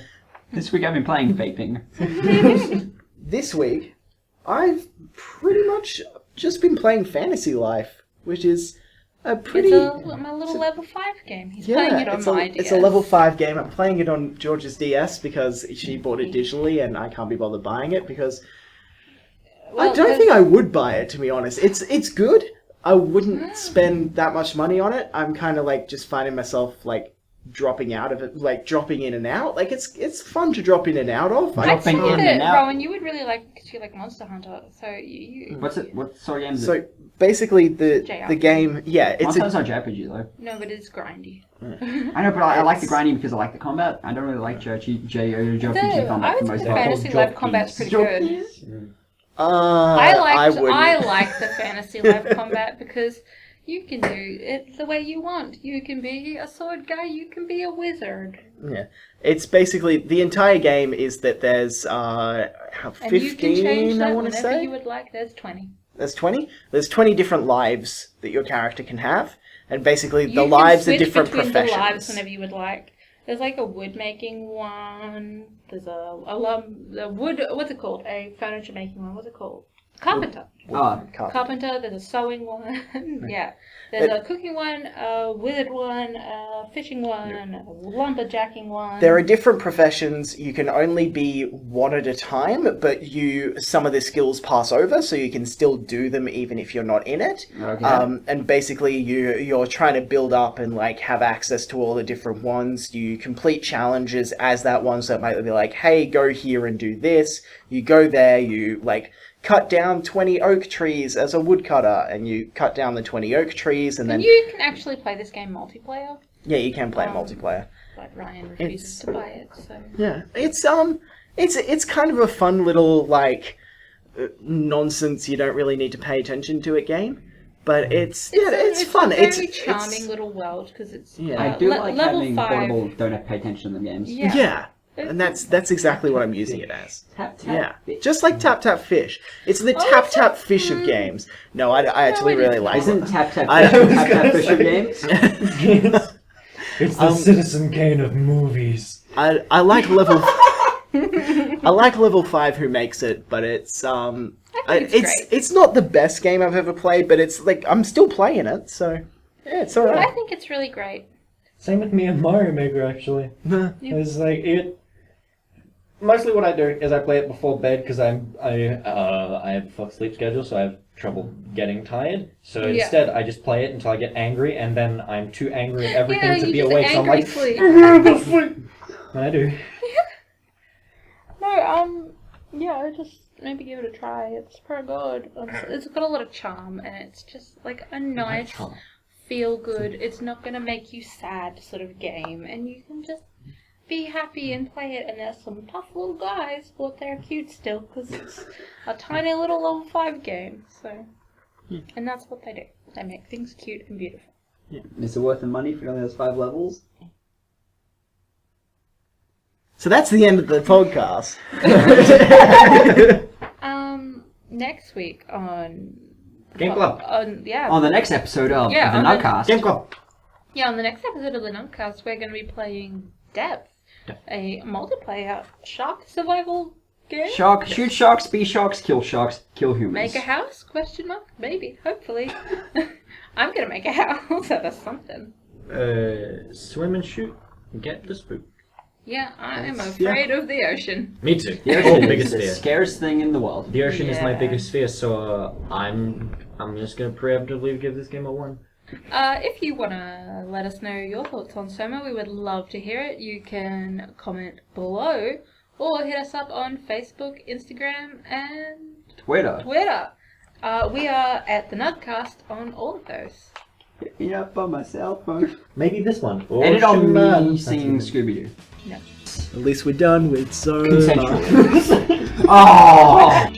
This week I've been playing vaping. This week, I've pretty much just been playing Fantasy Life, which is a pretty... It's my little level 5 game. He's playing it on my DS. It's a level 5 game. I'm playing it on George's DS because she bought it digitally and I can't be bothered buying it because Well, I don't think I would buy it, to be honest. It's good. I wouldn't spend that much money on it. I'm kind of like just finding myself like dropping out of it, like dropping in and out. Like it's fun to drop in and out of. I Dropping think in that, and out. Rowan, you would really like, because you like Monster Hunter, so you What's it? What sort of game is it? So basically, the JRPG. game, yeah, it's Monster Hunter's not JRPG though. no, but it's grindy. I know, but I like the grinding because I like the combat. I don't really like JRPG combat I for would most say part. Fantasy Job Life combat's piece. pretty good. I wouldn't. I like the Fantasy Life combat because you can do it the way you want. You can be a sword guy, you can be a wizard. Yeah, it's basically the entire game is that there's 15. And you can change I that want to whenever say you would like. There's 20. there's 20. There's 20 different lives that your character can have, and basically You the can lives are switch different between professions. the lives whenever you would like. There's like a wood making one. There's a wood. What's it called? A furniture making one. What's it called? Carpenter. Carpenter. There's a sewing one. Yeah. There's a cooking one, a wizard one, a fishing one, a lumberjacking one. There are different professions. You can only be one at a time, but some of the skills pass over, so you can still do them even if you're not in it. Okay. And basically, you're trying to build up and like have access to all the different ones. You complete challenges as that one, so it might be like, hey, go here and do this. You go there. You like cut down 20 oak trees as a woodcutter, and you cut down the 20 oak trees, and then you can actually play this game multiplayer. yeah, you can play multiplayer. But Ryan refuses to buy it, so. Yeah, it's kind of a fun little like nonsense. You don't really need to pay attention to it game, but it's fun. It's a very charming little world because it's. Yeah. I do like level having 5. portable don't have to pay attention to the games. Yeah. And that's exactly what I'm using it as. Tap, tap, Yeah, fish. just like Tap Tap Fish. It's the Oh, Tap it's Tap Fish of games. No, I actually it really isn't. like Isn't it. Tap Tap I- Tap Tap Fish of games? It's the Citizen Kane of movies. I like level. I like level 5 who makes it, but it's think it's great. it's not the best game I've ever played, but it's like I'm still playing it, so yeah, it's But alright. I think it's really great. Same with me and Mario Maker, actually. Nah. It's like it. Mostly, what I do is I play it before bed because I have a fuck sleep schedule, so I have trouble getting tired. So instead, I just play it until I get angry, and then I'm too angry at everything to be awake. So I'm like, sleep. and I do. No, yeah, just maybe give it a try. It's pretty good. It's got a lot of charm, and it's just like a nice, feel good. It's not gonna make you sad sort of game, and you can just be happy and play it. And there's some tough little guys, but they're cute still because it's a tiny little level 5 game. So, and that's what they do. They make things cute and beautiful. Yeah. Is it worth the money for only those 5 levels? So that's the end of the podcast. Next week on Game Club. On the next episode of the Nuggcast. Game Club. Yeah, on the next episode of the Nuggcast, we're going to be playing Depth, a multiplayer shark survival game. Shoot sharks, be sharks, kill humans. Make a house? Question mark? Maybe. Hopefully. I'm going to make a house out of something. Swim and shoot. Get the spook. Yeah, I'm afraid of the ocean. Me too. The ocean biggest is the fear. scariest thing in the world. The ocean is my biggest fear, so I'm just gonna preemptively give this game a 1. If you want to let us know your thoughts on SOMA, we would love to hear it. You can comment below or hit us up on Facebook, Instagram, and Twitter. We are at the Nuggcast on all of those. Hit me up on my cell phone. Maybe this one. Edit on me singing Scooby-Doo. No. At least we're done with SOMA. Consensual. Oh!